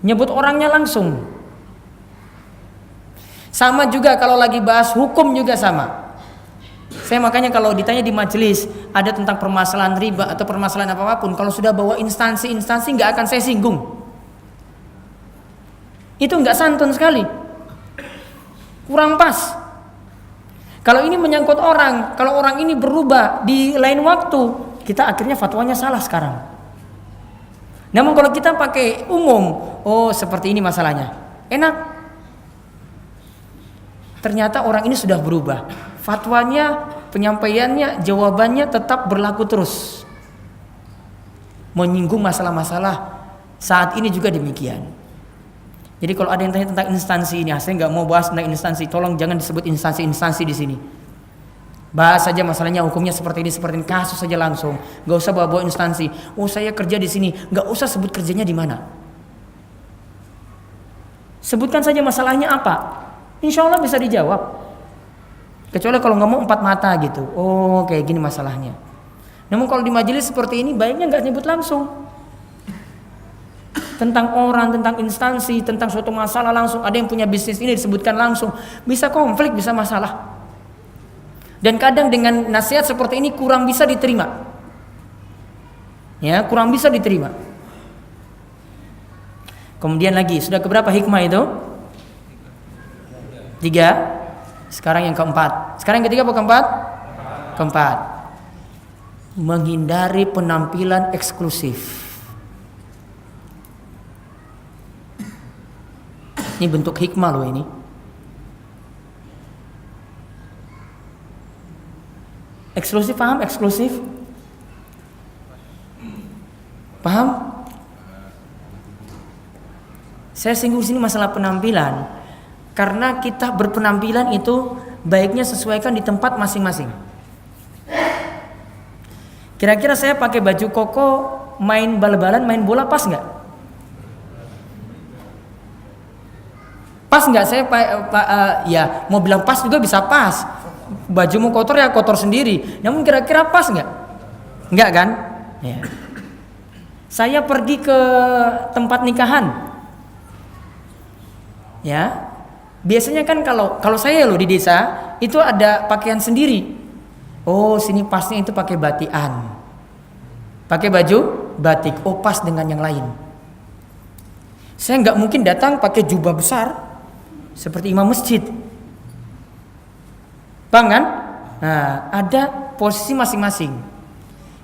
nyebut orangnya langsung. Sama juga kalau lagi bahas hukum juga sama. Saya makanya kalau ditanya di majelis ada tentang permasalahan riba atau permasalahan apapun, kalau sudah bawa instansi nggak akan saya singgung. Itu nggak santun sekali, kurang pas. Kalau ini menyangkut orang, kalau orang ini berubah di lain waktu, kita akhirnya fatwanya salah sekarang. Namun kalau kita pakai umum, oh seperti ini masalahnya, enak. Ternyata orang ini sudah berubah, fatwanya, penyampaiannya, jawabannya tetap berlaku terus. Menyinggung masalah-masalah saat ini juga demikian. Jadi kalau ada yang tanya tentang instansi ini, saya nggak mau bahas tentang instansi. Tolong jangan disebut instansi-instansi di sini. Bahas saja masalahnya, hukumnya seperti ini, kasus saja langsung. Nggak usah bawa-bawa instansi. Oh saya kerja di sini, nggak usah sebut kerjanya di mana. Sebutkan saja masalahnya apa. Insya Allah bisa dijawab. Kecuali kalau nggak mau empat mata gitu. Oh kayak gini masalahnya. Namun kalau di majelis seperti ini, baiknya nggak nyebut langsung. Tentang orang, tentang instansi, tentang suatu masalah langsung. Ada yang punya bisnis ini disebutkan langsung, bisa konflik, bisa masalah. Dan kadang dengan nasihat seperti ini kurang bisa diterima. Ya, kurang bisa diterima. Kemudian lagi, sudah keberapa hikmah itu? 3. Sekarang yang keempat. Sekarang yang ketiga apa keempat? Keempat. Menghindari penampilan eksklusif. Ini bentuk hikmah loh ini. Eksklusif, paham? Eksklusif? Paham? Saya singgung sini masalah penampilan, karena kita berpenampilan itu baiknya sesuaikan di tempat masing-masing. Kira-kira saya pakai baju koko main bal-balan, main bola pas nggak? Pas nggak? Saya ya mau bilang pas juga bisa pas. bajumu kotor ya kotor sendiri. Namun kira-kira pas nggak? Nggak kan? Ya. Saya pergi ke tempat nikahan. Ya. Biasanya kan kalau saya loh di desa itu ada pakaian sendiri. Oh, sini pasnya itu pakai batikan. Pakai baju batik. Oh, pas dengan yang lain. Saya nggak mungkin datang pakai jubah besar seperti imam masjid. Bang kan? Nah, ada posisi masing-masing.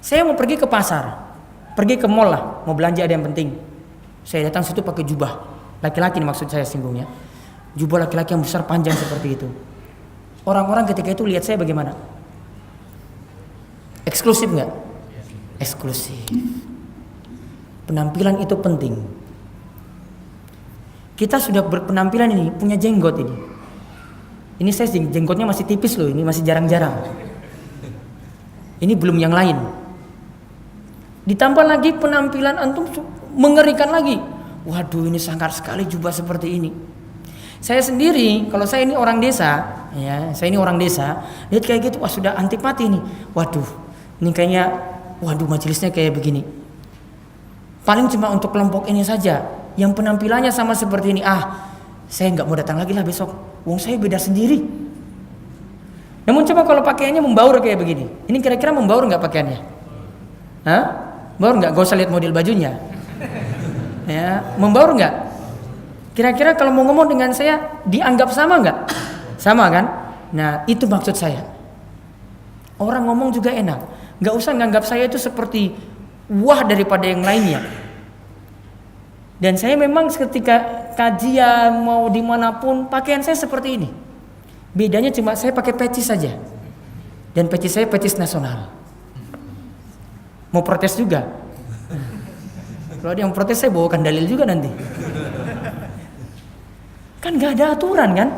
Saya mau pergi ke pasar, pergi ke mall lah, mau belanja ada yang penting. Saya datang situ pakai jubah. Laki-laki maksud saya singgungnya. Jubah laki-laki yang besar panjang seperti itu. Orang-orang ketika itu lihat saya bagaimana? Eksklusif nggak? Eksklusif. Penampilan itu penting. Kita sudah berpenampilan ini, punya jenggot ini. Ini saya jenggotnya masih tipis loh, ini masih jarang-jarang. Ini belum yang lain. Ditambah lagi penampilan antum mengerikan lagi. Waduh, ini sangar sekali jubah seperti ini. Saya sendiri, kalau saya ini orang desa, ya, saya ini orang desa, lihat kayak gitu, wah sudah antipati nih. Waduh, ini kayaknya, waduh majelisnya kayak begini. Paling cuma untuk kelompok ini saja, yang penampilannya sama seperti ini. Saya nggak mau datang lagi lah besok. Wong saya beda sendiri. Namun coba kalau pakaiannya membaur kayak begini, ini kira-kira membaur nggak pakaiannya? Hah? Membaur nggak? Gak usah lihat model bajunya. Ya, membaur nggak? Kira-kira kalau mau ngomong dengan saya dianggap sama nggak? Sama kan? Nah itu maksud saya. Orang ngomong juga enak. Nggak usah nganggap saya itu seperti wah daripada yang lainnya. Dan saya memang ketika kajian mau dimanapun pakaian saya seperti ini. Bedanya cuma saya pakai peci saja. Dan peci saya peci nasional. Mau protes juga. Kalau ada yang protes saya bawakan dalil juga nanti. Kan gak ada aturan kan?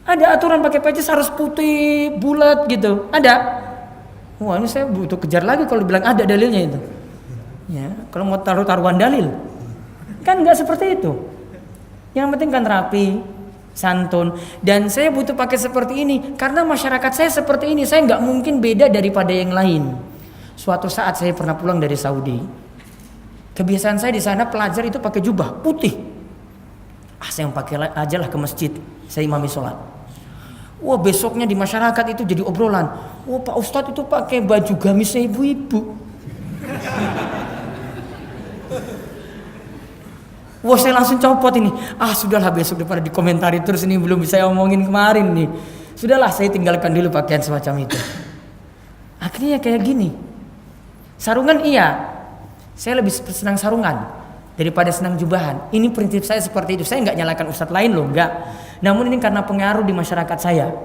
Ada aturan pakai peci harus putih, bulat gitu. Ada. Wah ini saya butuh kejar lagi kalau bilang ada dalilnya itu. Ya, kalau mau taruhan dalil. Kan gak seperti itu. Yang penting kan rapi, santun. Dan saya butuh pakai seperti ini karena masyarakat saya seperti ini. Saya gak mungkin beda daripada yang lain. Suatu saat saya pernah pulang dari Saudi. Kebiasaan saya di sana pelajar itu pakai jubah putih. Saya yang pakai aja lah ke masjid, saya imami sholat. Wah besoknya di masyarakat itu jadi obrolan. Wah Pak Ustadz itu pakai baju gamisnya ibu-ibu. Wah saya langsung copot ini. Sudahlah besok daripada dikomentari terus ini belum bisa omongin kemarin nih. Sudahlah saya tinggalkan dulu pakaian semacam itu. Akhirnya kayak gini. Sarungan iya. Saya lebih senang sarungan daripada senang jubahan. Ini prinsip saya seperti itu. Saya nggak nyalakan ustadz lain loh, nggak. Namun ini karena pengaruh di masyarakat saya.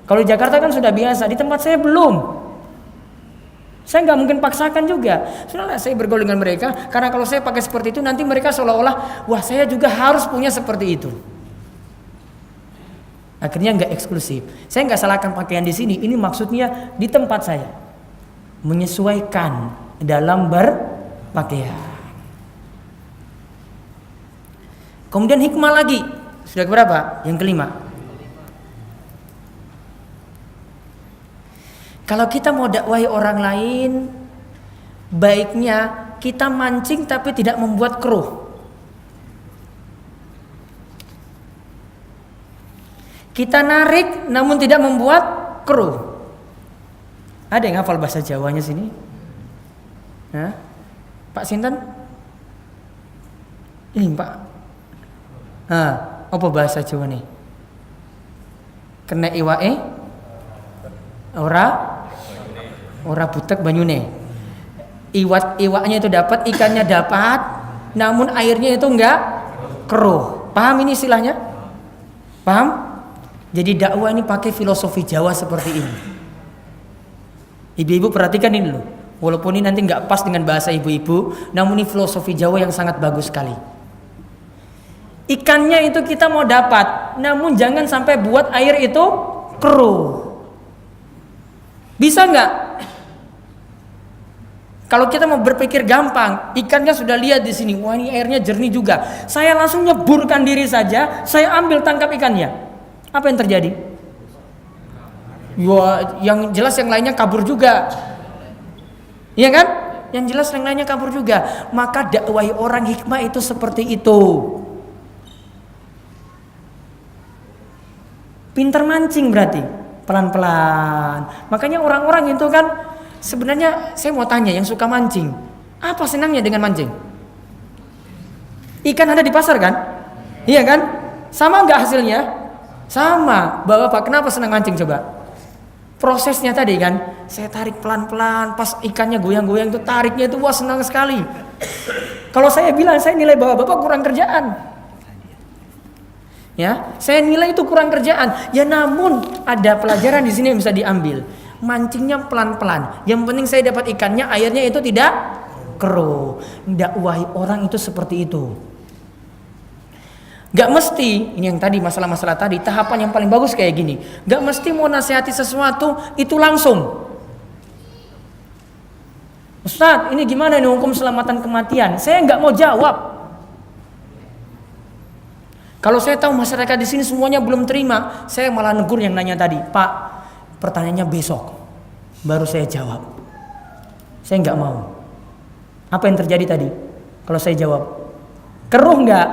Kalau di Jakarta kan sudah biasa, di tempat saya belum. Saya nggak mungkin paksakan juga. Sudahlah saya bergaul dengan mereka. Karena kalau saya pakai seperti itu nanti mereka seolah-olah, wah saya juga harus punya seperti itu. Akhirnya nggak eksklusif. Saya nggak salahkan pakaian di sini. Ini maksudnya di tempat saya menyesuaikan dalam berpakaian. Kemudian hikmah lagi. Sudah keberapa? Yang kelima. Kalau kita mau dakwahi orang lain, baiknya kita mancing tapi tidak membuat keruh. Kita narik namun tidak membuat keruh. Ada yang hafal bahasa Jawanya sini? Hah? Pak Sinten? Ini Pak. Apa bahasa Jawa nih? Kena iwae ora butek banyune. Iwaknya itu dapat, ikannya dapat, namun airnya itu enggak keruh. Paham ini istilahnya? Paham? Jadi dakwah ini pakai filosofi Jawa seperti ini. Ibu-ibu perhatikan ini dulu. Walaupun ini nanti enggak pas dengan bahasa ibu-ibu, namun ini filosofi Jawa yang sangat bagus sekali. Ikannya itu kita mau dapat, namun jangan sampai buat air itu keruh. Bisa nggak? Kalau kita mau berpikir gampang, ikannya sudah lihat di sini, wah ini airnya jernih juga. Saya langsung nyeburkan diri saja, saya ambil tangkap ikannya. Apa yang terjadi? yang jelas yang lainnya kabur juga. Iya kan? Yang jelas yang lainnya kabur juga. Maka dakwahi orang hikmah itu seperti itu. Pintar mancing berarti, pelan-pelan. Makanya orang-orang itu kan, sebenarnya saya mau tanya yang suka mancing, apa senangnya dengan mancing? Ikan ada di pasar kan? Iya kan? Sama nggak hasilnya? Sama. Bapak kenapa senang mancing coba? Prosesnya tadi kan, saya tarik pelan-pelan, pas ikannya goyang-goyang itu tariknya itu wah senang sekali. Kalau saya bilang saya nilai bahwa bapak kurang kerjaan. Ya, saya nilai itu kurang kerjaan. Ya namun ada pelajaran di sini yang bisa diambil. Mancingnya pelan-pelan. Yang penting saya dapat ikannya, airnya itu tidak keruh. Dakwahi orang itu seperti itu. Gak mesti, ini yang tadi masalah-masalah tadi, tahapan yang paling bagus kayak gini. Gak mesti mau nasihati sesuatu itu langsung. Ustadz, ini gimana nih hukum selamatan kematian? Saya nggak mau jawab. Kalau saya tahu masyarakat di sini semuanya belum terima, saya malah negur yang nanya tadi. Pak, pertanyaannya besok, baru saya jawab. Saya nggak mau. Apa yang terjadi tadi? Kalau saya jawab, keruh nggak?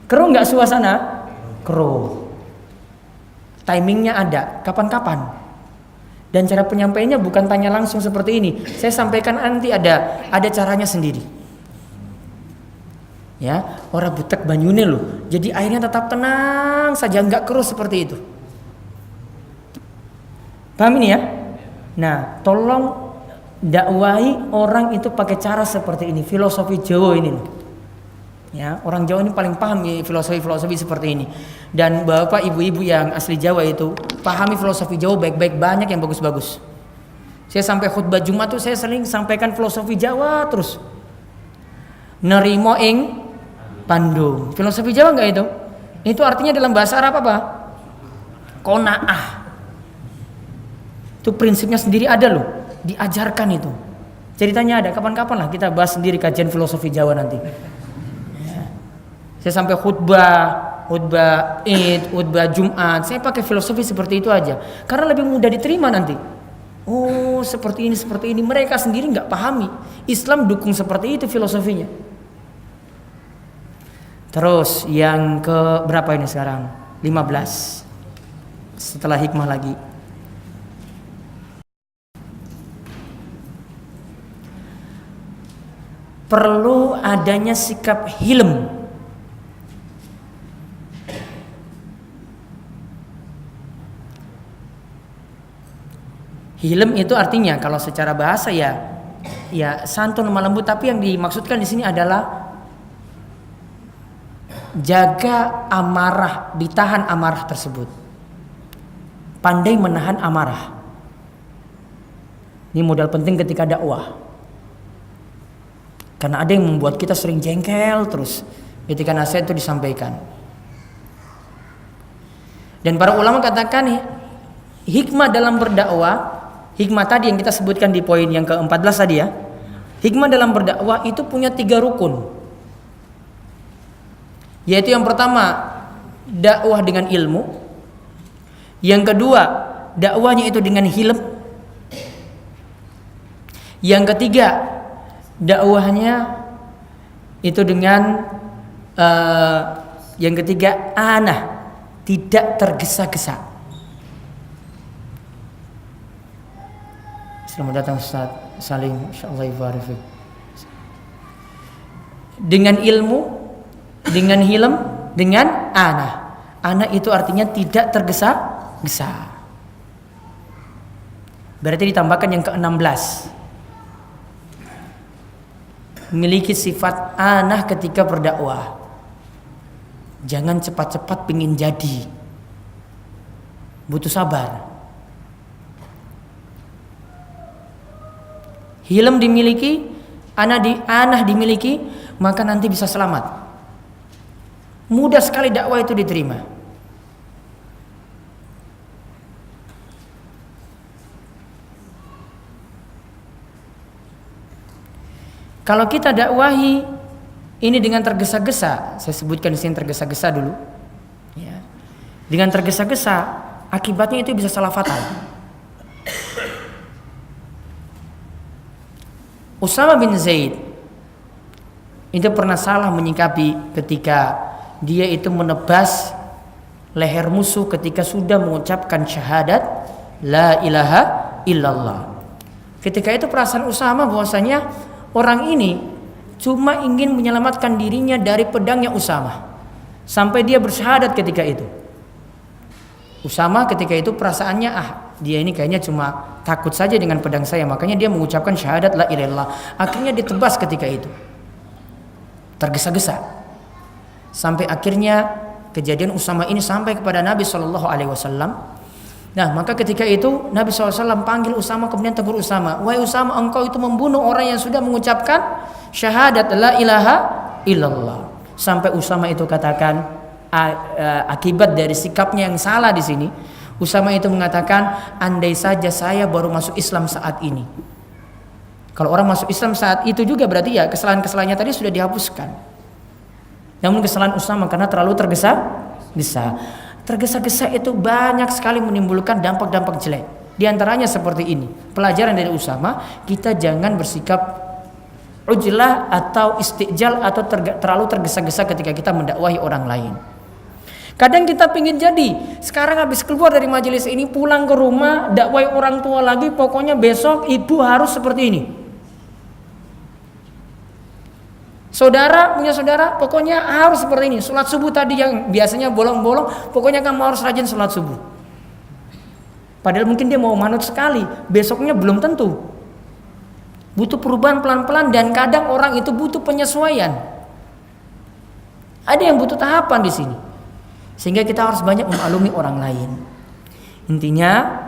Keruh nggak suasana? Keruh. Timingnya ada, kapan-kapan. Dan cara penyampaiannya bukan tanya langsung seperti ini. Saya sampaikan nanti ada caranya sendiri. Ya, orang butek banyune loh. Jadi airnya tetap tenang saja, nggak keruh seperti itu. Paham ini ya? Nah, tolong dakwahi orang itu pakai cara seperti ini, filosofi Jawa ini. Ya, orang Jawa ini paling paham ya, filosofi seperti ini. Dan bapak ibu-ibu yang asli Jawa itu pahami filosofi Jawa baik-baik, banyak yang bagus-bagus. Saya sampai khutbah Jumat tuh saya sering sampaikan filosofi Jawa terus. Nerimo ing pandu. Filosofi Jawa enggak itu? Itu artinya dalam bahasa Arab apa? Qanaah. Itu prinsipnya sendiri ada loh, diajarkan itu. Ceritanya ada, kapan-kapan lah kita bahas sendiri kajian filosofi Jawa nanti. Ya. Saya sampai khutbah Id, khutbah Jumat, saya pakai filosofi seperti itu aja. Karena lebih mudah diterima nanti. Oh, seperti ini. Mereka sendiri nggak pahami. Islam dukung seperti itu filosofinya. Terus yang ke berapa ini sekarang? 15. Setelah hikmah lagi. Perlu adanya sikap hilm. Hilm itu artinya kalau secara bahasa ya santun lemah lembut, tapi yang dimaksudkan di sini adalah jaga amarah, ditahan amarah tersebut. Pandai menahan amarah. Ini modal penting ketika dakwah. Karena ada yang membuat kita sering jengkel terus ketika nasihat itu disampaikan. Dan para ulama katakan hikmah dalam berdakwah, hikmah tadi yang kita sebutkan di poin yang ke-14 tadi ya. Hikmah dalam berdakwah itu punya 3 rukun. Yaitu yang pertama, dakwah dengan ilmu. Yang kedua, dakwahnya itu dengan hilm. Yang ketiga, dakwahnya itu dengan yang ketiga, anah, tidak tergesa-gesa. Selamat datang Ustaz Salim, insyaallah ibarik. Dengan ilmu, dengan hilm, dengan anah. Anah itu artinya tidak tergesa-gesa. Berarti ditambahkan yang ke-16. Memiliki sifat anah ketika berdakwah. Jangan cepat-cepat pingin jadi. Butuh sabar. Hilm dimiliki, anah dimiliki, maka nanti bisa selamat. Mudah sekali dakwah itu diterima. Kalau kita dakwahi ini dengan tergesa-gesa, saya sebutkan di sini tergesa-gesa dulu. Ya. Dengan tergesa-gesa, akibatnya itu bisa salah fatal. Usama bin Zaid itu pernah salah menyikapi ketika dia itu menebas leher musuh ketika sudah mengucapkan syahadat la ilaha illallah. Ketika itu perasaan Usama bahwasanya orang ini cuma ingin menyelamatkan dirinya dari pedangnya Usama, sampai dia bersyahadat ketika itu. Usama ketika itu perasaannya dia ini kayaknya cuma takut saja dengan pedang saya, makanya dia mengucapkan syahadat la ilaha illallah. Akhirnya ditebas ketika itu, tergesa-gesa, sampai akhirnya kejadian Usama ini sampai kepada Nabi SAW. Nah, maka ketika itu Nabi SAW panggil Usama, kemudian tegur Usama, wahai Usama, engkau itu membunuh orang yang sudah mengucapkan syahadat la ilaha illallah. Sampai Usama itu katakan, akibat dari sikapnya yang salah di sini, Usama itu mengatakan, andai saja saya baru masuk Islam saat ini. Kalau orang masuk Islam saat itu juga berarti ya kesalahan-kesalahannya tadi sudah dihapuskan. Namun kesalahan Usama karena terlalu tergesa-gesa. Tergesa-gesa itu banyak sekali menimbulkan dampak-dampak jelek. Di antaranya seperti ini. Pelajaran dari Usama, kita jangan bersikap ujlah atau istijal atau terlalu tergesa-gesa ketika kita mendakwahi orang lain. Kadang kita pingin jadi, sekarang habis keluar dari majelis ini, pulang ke rumah, dakwahi orang tua lagi, pokoknya besok ibu harus seperti ini. Saudara punya saudara, pokoknya harus seperti ini. Sholat subuh tadi yang biasanya bolong-bolong, pokoknya kamu harus rajin sholat subuh. Padahal mungkin dia mau manut sekali, besoknya belum tentu. Butuh perubahan pelan-pelan, dan kadang orang itu butuh penyesuaian. Ada yang butuh tahapan di sini, sehingga kita harus banyak memaklumi orang lain. Intinya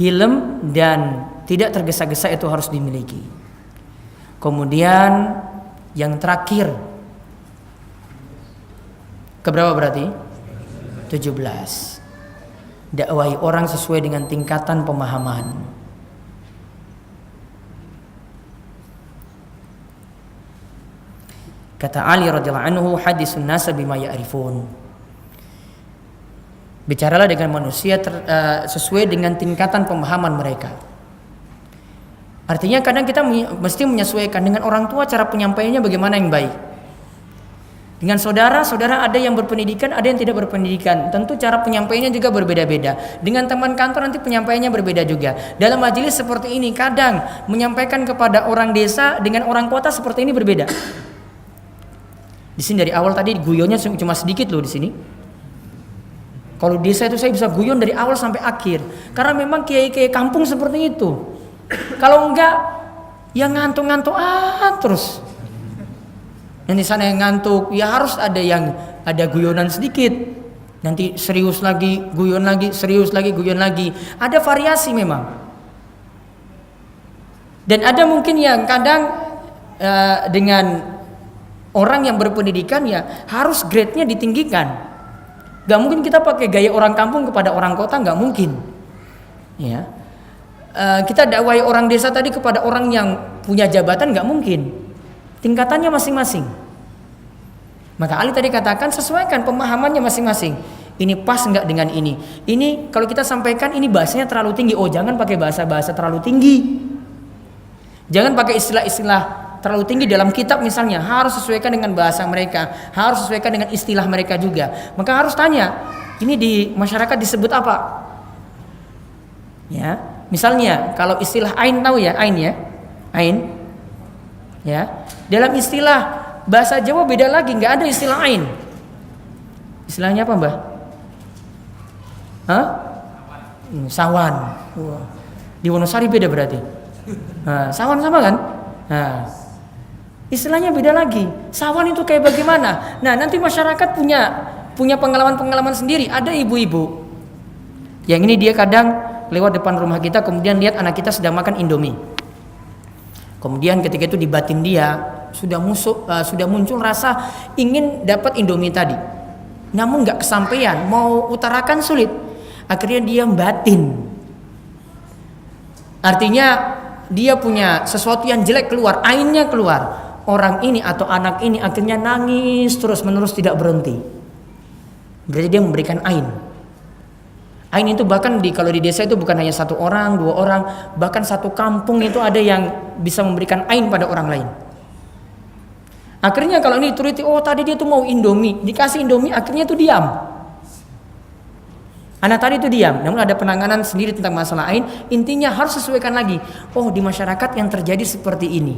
hilm dan tidak tergesa-gesa itu harus dimiliki. Kemudian yang terakhir, keberapa berarti? 17. Dakwahi orang sesuai dengan tingkatan pemahaman. Kata Ali radhiyallahu anhu, hadisun nasa bima ya'rifun. Bicaralah dengan manusia sesuai dengan tingkatan pemahaman mereka. Artinya kadang kita mesti menyesuaikan dengan orang tua, cara penyampaiannya bagaimana yang baik. Dengan saudara ada yang berpendidikan, ada yang tidak berpendidikan. Tentu cara penyampaiannya juga berbeda-beda. Dengan teman kantor nanti penyampaiannya berbeda juga. Dalam majelis seperti ini kadang menyampaikan kepada orang desa dengan orang kota seperti ini berbeda. Di sini dari awal tadi guyonnya cuma sedikit loh di sini. Kalau desa itu saya bisa guyon dari awal sampai akhir. Karena memang kiai-kiai kampung seperti itu. Kalau enggak, ya ngantuk-ngantuk terus. Yang di sana yang ngantuk, ya harus ada guyonan sedikit. Nanti serius lagi, guyon lagi, serius lagi, guyon lagi. Ada variasi memang. Dan ada mungkin yang kadang dengan orang yang berpendidikan ya harus grade-nya ditinggikan. Gak mungkin kita pakai gaya orang kampung kepada orang kota, gak mungkin. Ya. Kita dakwahi orang desa tadi kepada orang yang punya jabatan, nggak mungkin. Tingkatannya masing-masing. Maka Ali tadi katakan sesuaikan pemahamannya masing-masing. Ini pas nggak dengan ini? Ini kalau kita sampaikan ini bahasanya terlalu tinggi. Oh, jangan pakai bahasa terlalu tinggi. Jangan pakai istilah-istilah terlalu tinggi dalam kitab misalnya. Harus sesuaikan dengan bahasa mereka. Harus sesuaikan dengan istilah mereka juga. Maka harus tanya, ini di masyarakat disebut apa? Ya. Misalnya kalau istilah ain, tahu ya ain ya? Ain. Ya. Dalam istilah bahasa Jawa beda lagi, nggak ada istilah ain. Istilahnya apa, Mbah? Sawan. Di Wonosari beda berarti. Sawan sama kan? Istilahnya beda lagi. Sawan itu kayak bagaimana? Nah, nanti masyarakat punya pengalaman-pengalaman sendiri. Ada ibu-ibu yang ini dia kadang lewat depan rumah kita, kemudian lihat anak kita sedang makan Indomie. Kemudian ketika itu di batin dia sudah muncul rasa ingin dapat Indomie tadi. Namun nggak kesampaian, mau utarakan sulit. Akhirnya dia batin. Artinya dia punya sesuatu yang jelek keluar, ainnya keluar. Orang ini atau anak ini akhirnya nangis terus-menerus tidak berhenti. Berarti dia memberikan ain. Ain itu bahkan kalau di desa itu bukan hanya 1 orang, 2 orang, bahkan 1 kampung itu ada yang bisa memberikan ain pada orang lain. Akhirnya kalau ini dituruti, oh tadi dia tuh mau Indomie, dikasih Indomie, akhirnya itu diam. Anak tadi itu diam, namun ada penanganan sendiri tentang masalah ain. Intinya harus sesuaikan lagi. Oh di masyarakat yang terjadi seperti ini.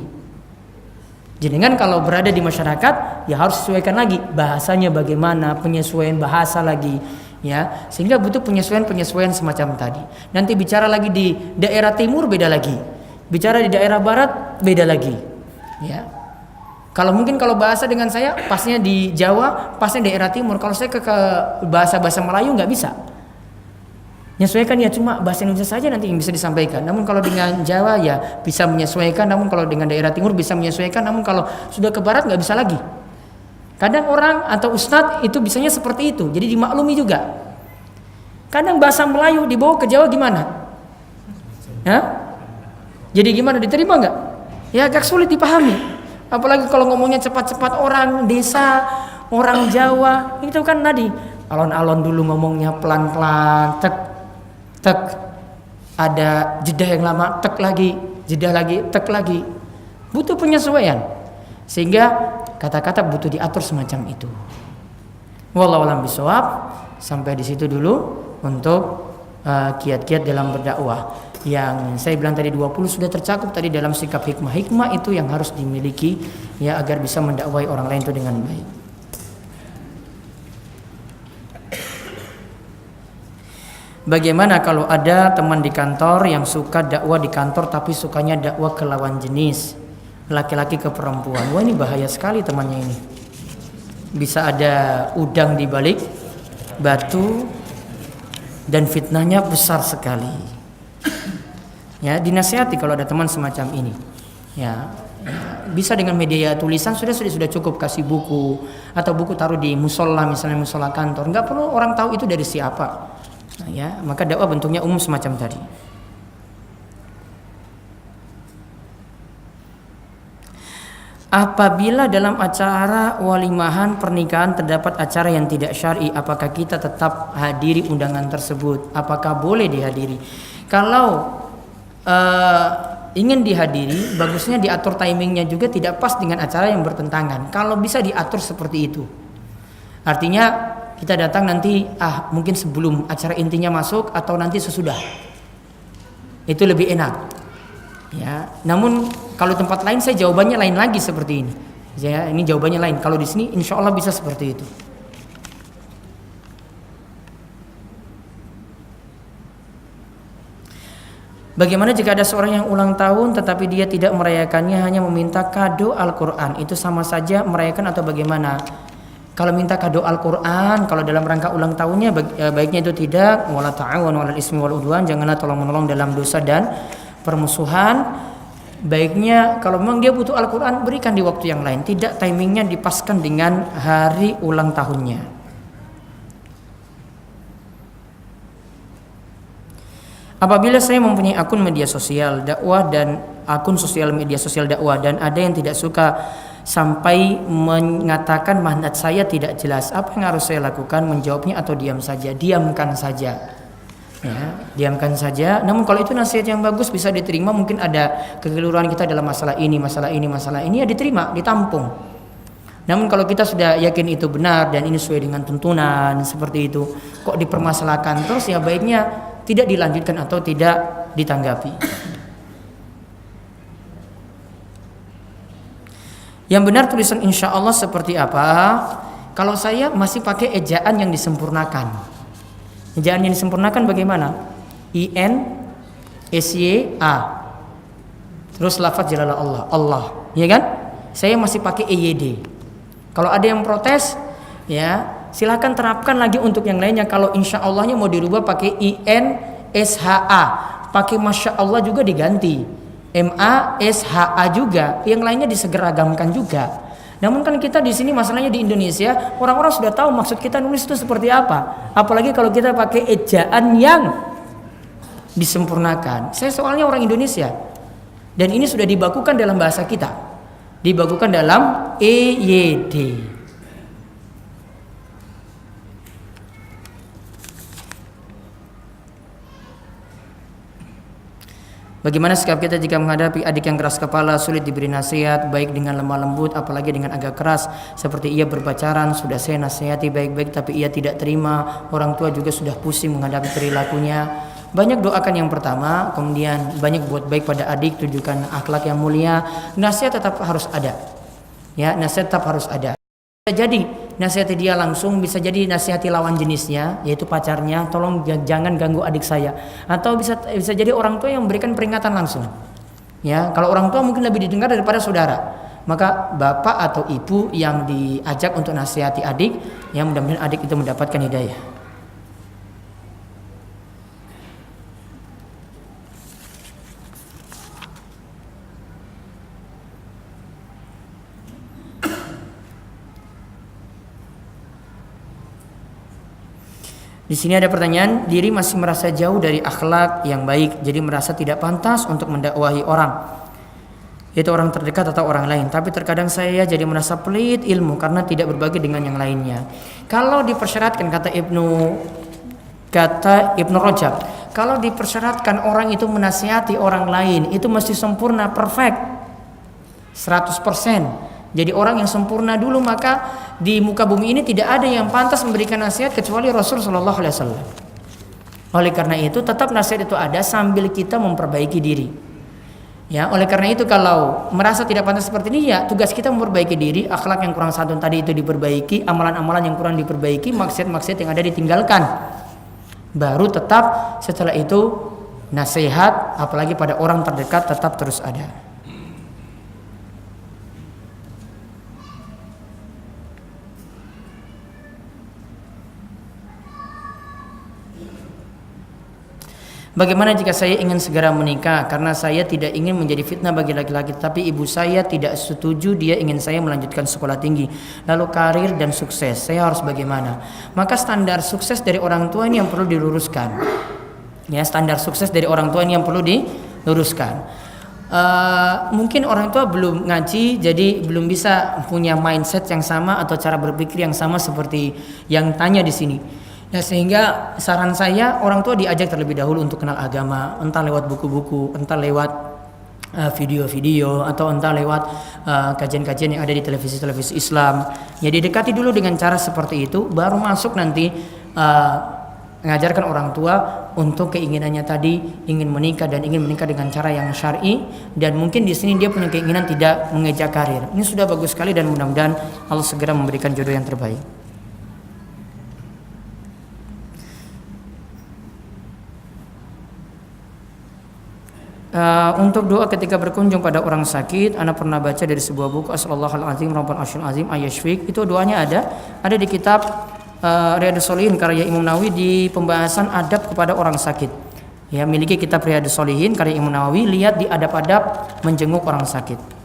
Jadi kan kalau berada di masyarakat ya harus sesuaikan lagi bahasanya bagaimana, penyesuaian bahasa lagi, ya sehingga butuh penyesuaian semacam tadi. Nanti bicara lagi di daerah timur beda lagi, bicara di daerah barat beda lagi, ya. Kalau mungkin kalau bahasa dengan saya pasnya di Jawa, pasnya daerah timur. Kalau saya ke bahasa Melayu nggak bisa. Menyesuaikan ya cuma bahasa Indonesia saja nanti yang bisa disampaikan. Namun kalau dengan Jawa ya bisa menyesuaikan. Namun kalau dengan daerah timur bisa menyesuaikan. Namun kalau sudah ke barat nggak bisa lagi. Kadang orang atau ustadz itu bisanya seperti itu. Jadi dimaklumi juga. Kadang bahasa Melayu dibawa ke Jawa gimana? Hah? Jadi gimana? Diterima nggak? Ya agak sulit dipahami. Apalagi kalau ngomongnya cepat-cepat orang desa, orang Jawa. Itu kan tadi alon-alon dulu ngomongnya pelan-pelan, tek ada jeda yang lama, tek lagi, jeda lagi, tek lagi. Butuh penyesuaian. Sehingga kata-kata butuh diatur semacam itu. Wallahu a'lam bishawab. Sampai di situ dulu untuk kiat-kiat dalam berdakwah. Yang saya bilang tadi 20 sudah tercakup tadi dalam sikap hikmah. Hikmah itu yang harus dimiliki ya agar bisa mendakwai orang lain itu dengan baik. Bagaimana kalau ada teman di kantor yang suka dakwah di kantor tapi sukanya dakwah ke lawan jenis, laki-laki ke perempuan? Wah ini bahaya sekali temannya ini. Bisa ada udang di balik batu dan fitnahnya besar sekali. Ya, dinasihati kalau ada teman semacam ini. Ya, bisa dengan media tulisan sudah cukup, kasih buku atau buku taruh di musola, misalnya musola kantor. Enggak perlu orang tahu itu dari siapa. Nah, ya, maka dakwah bentuknya umum semacam tadi. Apabila dalam acara walimahan pernikahan terdapat acara yang tidak syar'i, apakah kita tetap hadiri undangan tersebut? Apakah boleh dihadiri? Kalau ingin dihadiri, bagusnya diatur timingnya juga tidak pas dengan acara yang bertentangan. Kalau bisa diatur seperti itu, artinya kita datang nanti mungkin sebelum acara intinya masuk atau nanti sesudah, itu lebih enak. Ya, namun kalau tempat lain saya jawabannya lain lagi seperti ini. Ya, ini jawabannya lain. Kalau di sini insya Allah bisa seperti itu. Bagaimana jika ada seorang yang ulang tahun tetapi dia tidak merayakannya, hanya meminta kado Al-Quran? Itu sama saja merayakan atau bagaimana? Kalau minta kado Al-Quran, kalau dalam rangka ulang tahunnya baiknya itu tidak. Wala ta'awanu 'alal ismi wal udwan, janganlah tolong-menolong dalam dosa dan permusuhan. Baiknya kalau memang dia butuh Al-Quran, berikan di waktu yang lain. Tidak timingnya dipaskan dengan hari ulang tahunnya. Apabila saya mempunyai akun media sosial dakwah dan akun media sosial dakwah dan ada yang tidak suka sampai mengatakan manhaj saya tidak jelas, apa yang harus saya lakukan? Menjawabnya atau diam saja? Diamkan saja. Ya, diamkan saja. Namun kalau itu nasihat yang bagus bisa diterima, mungkin ada kekeliruan kita dalam masalah ini ya diterima, ditampung. Namun kalau kita sudah yakin itu benar dan ini sesuai dengan tuntunan seperti itu, kok dipermasalahkan terus, ya baiknya tidak dilanjutkan atau tidak ditanggapi. Yang benar tulisan insya Allah seperti apa? Kalau saya masih pakai ejaan yang disempurnakan. Ejaan yang disempurnakan bagaimana? IN SYA. Terus lafaz jalalah Allah, Allah, ya kan? Saya masih pakai EYD. Kalau ada yang protes, ya silakan terapkan lagi untuk yang lainnya. Kalau insya Allahnya mau dirubah pakai INSHA, pakai masya Allah juga diganti, MASHA juga, yang lainnya disegeragamkan juga. Namun kan kita di sini masalahnya di Indonesia, orang-orang sudah tahu maksud kita nulis itu seperti apa. Apalagi kalau kita pakai ejaan yang disempurnakan. Saya soalnya orang Indonesia dan ini sudah dibakukan dalam bahasa kita, dibakukan dalam EYD. Bagaimana sikap kita jika menghadapi adik yang keras kepala, sulit diberi nasihat, baik dengan lemah lembut, apalagi dengan agak keras, seperti ia berpacaran, sudah saya nasihati baik-baik tapi ia tidak terima, orang tua juga sudah pusing menghadapi perilakunya. Banyak doakan yang pertama, kemudian banyak buat baik pada adik, tunjukkan akhlak yang mulia, nasihat tetap harus ada. Ya, nasihat tetap harus ada. Bisa jadi nasihati dia langsung, bisa jadi nasihati lawan jenisnya, yaitu pacarnya, tolong jangan ganggu adik saya. Atau bisa jadi orang tua yang memberikan peringatan langsung. Ya, kalau orang tua mungkin lebih didengar daripada saudara. Maka bapak atau ibu yang diajak untuk nasihati adik, yang mudah-mudahan adik itu mendapatkan hidayah. Di sini ada pertanyaan, diri masih merasa jauh dari akhlak yang baik, jadi merasa tidak pantas untuk mendakwahi orang, yaitu orang terdekat atau orang lain. Tapi terkadang saya jadi merasa pelit ilmu karena tidak berbagi dengan yang lainnya. Kalau dipersyaratkan, kata Ibnu Rajab, kalau dipersyaratkan orang itu menasihati orang lain, itu mesti sempurna, perfect, 100%. Jadi orang yang sempurna dulu, maka di muka bumi ini tidak ada yang pantas memberikan nasihat kecuali Rasul Shallallahu Alaihi Wasallam. Oleh karena itu tetap nasihat itu ada sambil kita memperbaiki diri. Ya, oleh karena itu kalau merasa tidak pantas seperti ini, ya tugas kita memperbaiki diri, akhlak yang kurang santun tadi itu diperbaiki, amalan-amalan yang kurang diperbaiki, maksiat-maksiat yang ada ditinggalkan. Baru tetap setelah itu nasihat, apalagi pada orang terdekat tetap terus ada. Bagaimana jika saya ingin segera menikah karena saya tidak ingin menjadi fitnah bagi laki-laki, tapi ibu saya tidak setuju, dia ingin saya melanjutkan sekolah tinggi, lalu karir dan sukses, saya harus bagaimana? Maka standar sukses dari orang tua ini yang perlu diluruskan. Ya, standar sukses dari orang tua ini yang perlu diluruskan. Mungkin orang tua belum ngaji, jadi belum bisa punya mindset yang sama atau cara berpikir yang sama seperti yang tanya di sini. Nah, sehingga saran saya orang tua diajak terlebih dahulu untuk kenal agama, entah lewat buku-buku, entah lewat video-video, atau entah lewat kajian-kajian yang ada di televisi-televisi Islam. Ya, didekati dulu dengan cara seperti itu, baru masuk nanti mengajarkan orang tua untuk keinginannya tadi ingin menikah dan ingin menikah dengan cara yang syar'i, dan mungkin di sini dia punya keinginan tidak mengejar karir. Ini sudah bagus sekali dan mudah-mudahan Allah segera memberikan jodoh yang terbaik. Untuk doa ketika berkunjung pada orang sakit, Ana pernah baca dari sebuah buku, Astaghfirullahaladzim Rabbal Arsyil Azim Ayyashfik. Itu doanya ada di kitab Riyadhus Shalihin karya Imam Nawawi di pembahasan adab kepada orang sakit. Ya, miliki kitab Riyadhus Shalihin karya Imam Nawawi, lihat di adab-adab menjenguk orang sakit.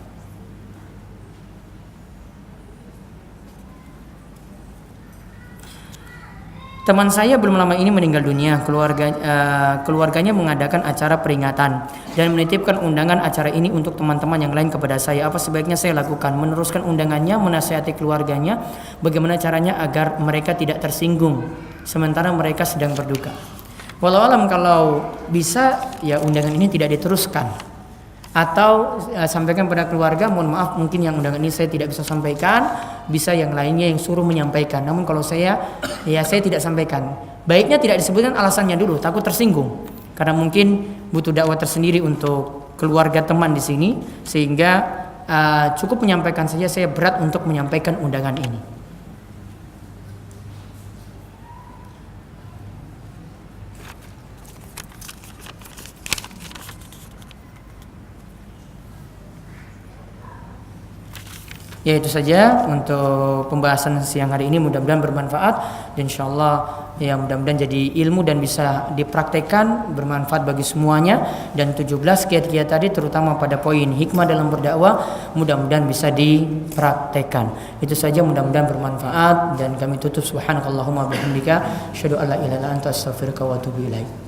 Teman saya belum lama ini meninggal dunia. Keluarganya mengadakan acara peringatan dan menitipkan undangan acara ini untuk teman-teman yang lain kepada saya. Apa sebaiknya saya lakukan? Meneruskan undangannya, menasihati keluarganya, bagaimana caranya agar mereka tidak tersinggung sementara mereka sedang berduka. Walau alam, kalau bisa ya undangan ini tidak diteruskan. Atau sampaikan pada keluarga, mohon maaf mungkin yang undangan ini saya tidak bisa sampaikan, bisa yang lainnya yang suruh menyampaikan. Namun kalau saya tidak sampaikan. Baiknya tidak disebutkan alasannya dulu, takut tersinggung. Karena mungkin butuh dakwah tersendiri untuk keluarga teman di sini, sehingga cukup menyampaikan saja, saya berat untuk menyampaikan undangan ini. Ya, itu saja untuk pembahasan siang hari ini, mudah-mudahan bermanfaat dan insyaallah ya mudah-mudahan jadi ilmu dan bisa dipraktekkan, bermanfaat bagi semuanya. Dan 17 kiat-kiat tadi terutama pada poin hikmah dalam berdakwah mudah-mudahan bisa dipraktekkan. Itu saja, mudah-mudahan bermanfaat dan kami tutup subhanakallahumma bihamdika asyhadu an la ilaha illa anta astaghfiruka wa atubu ilaik.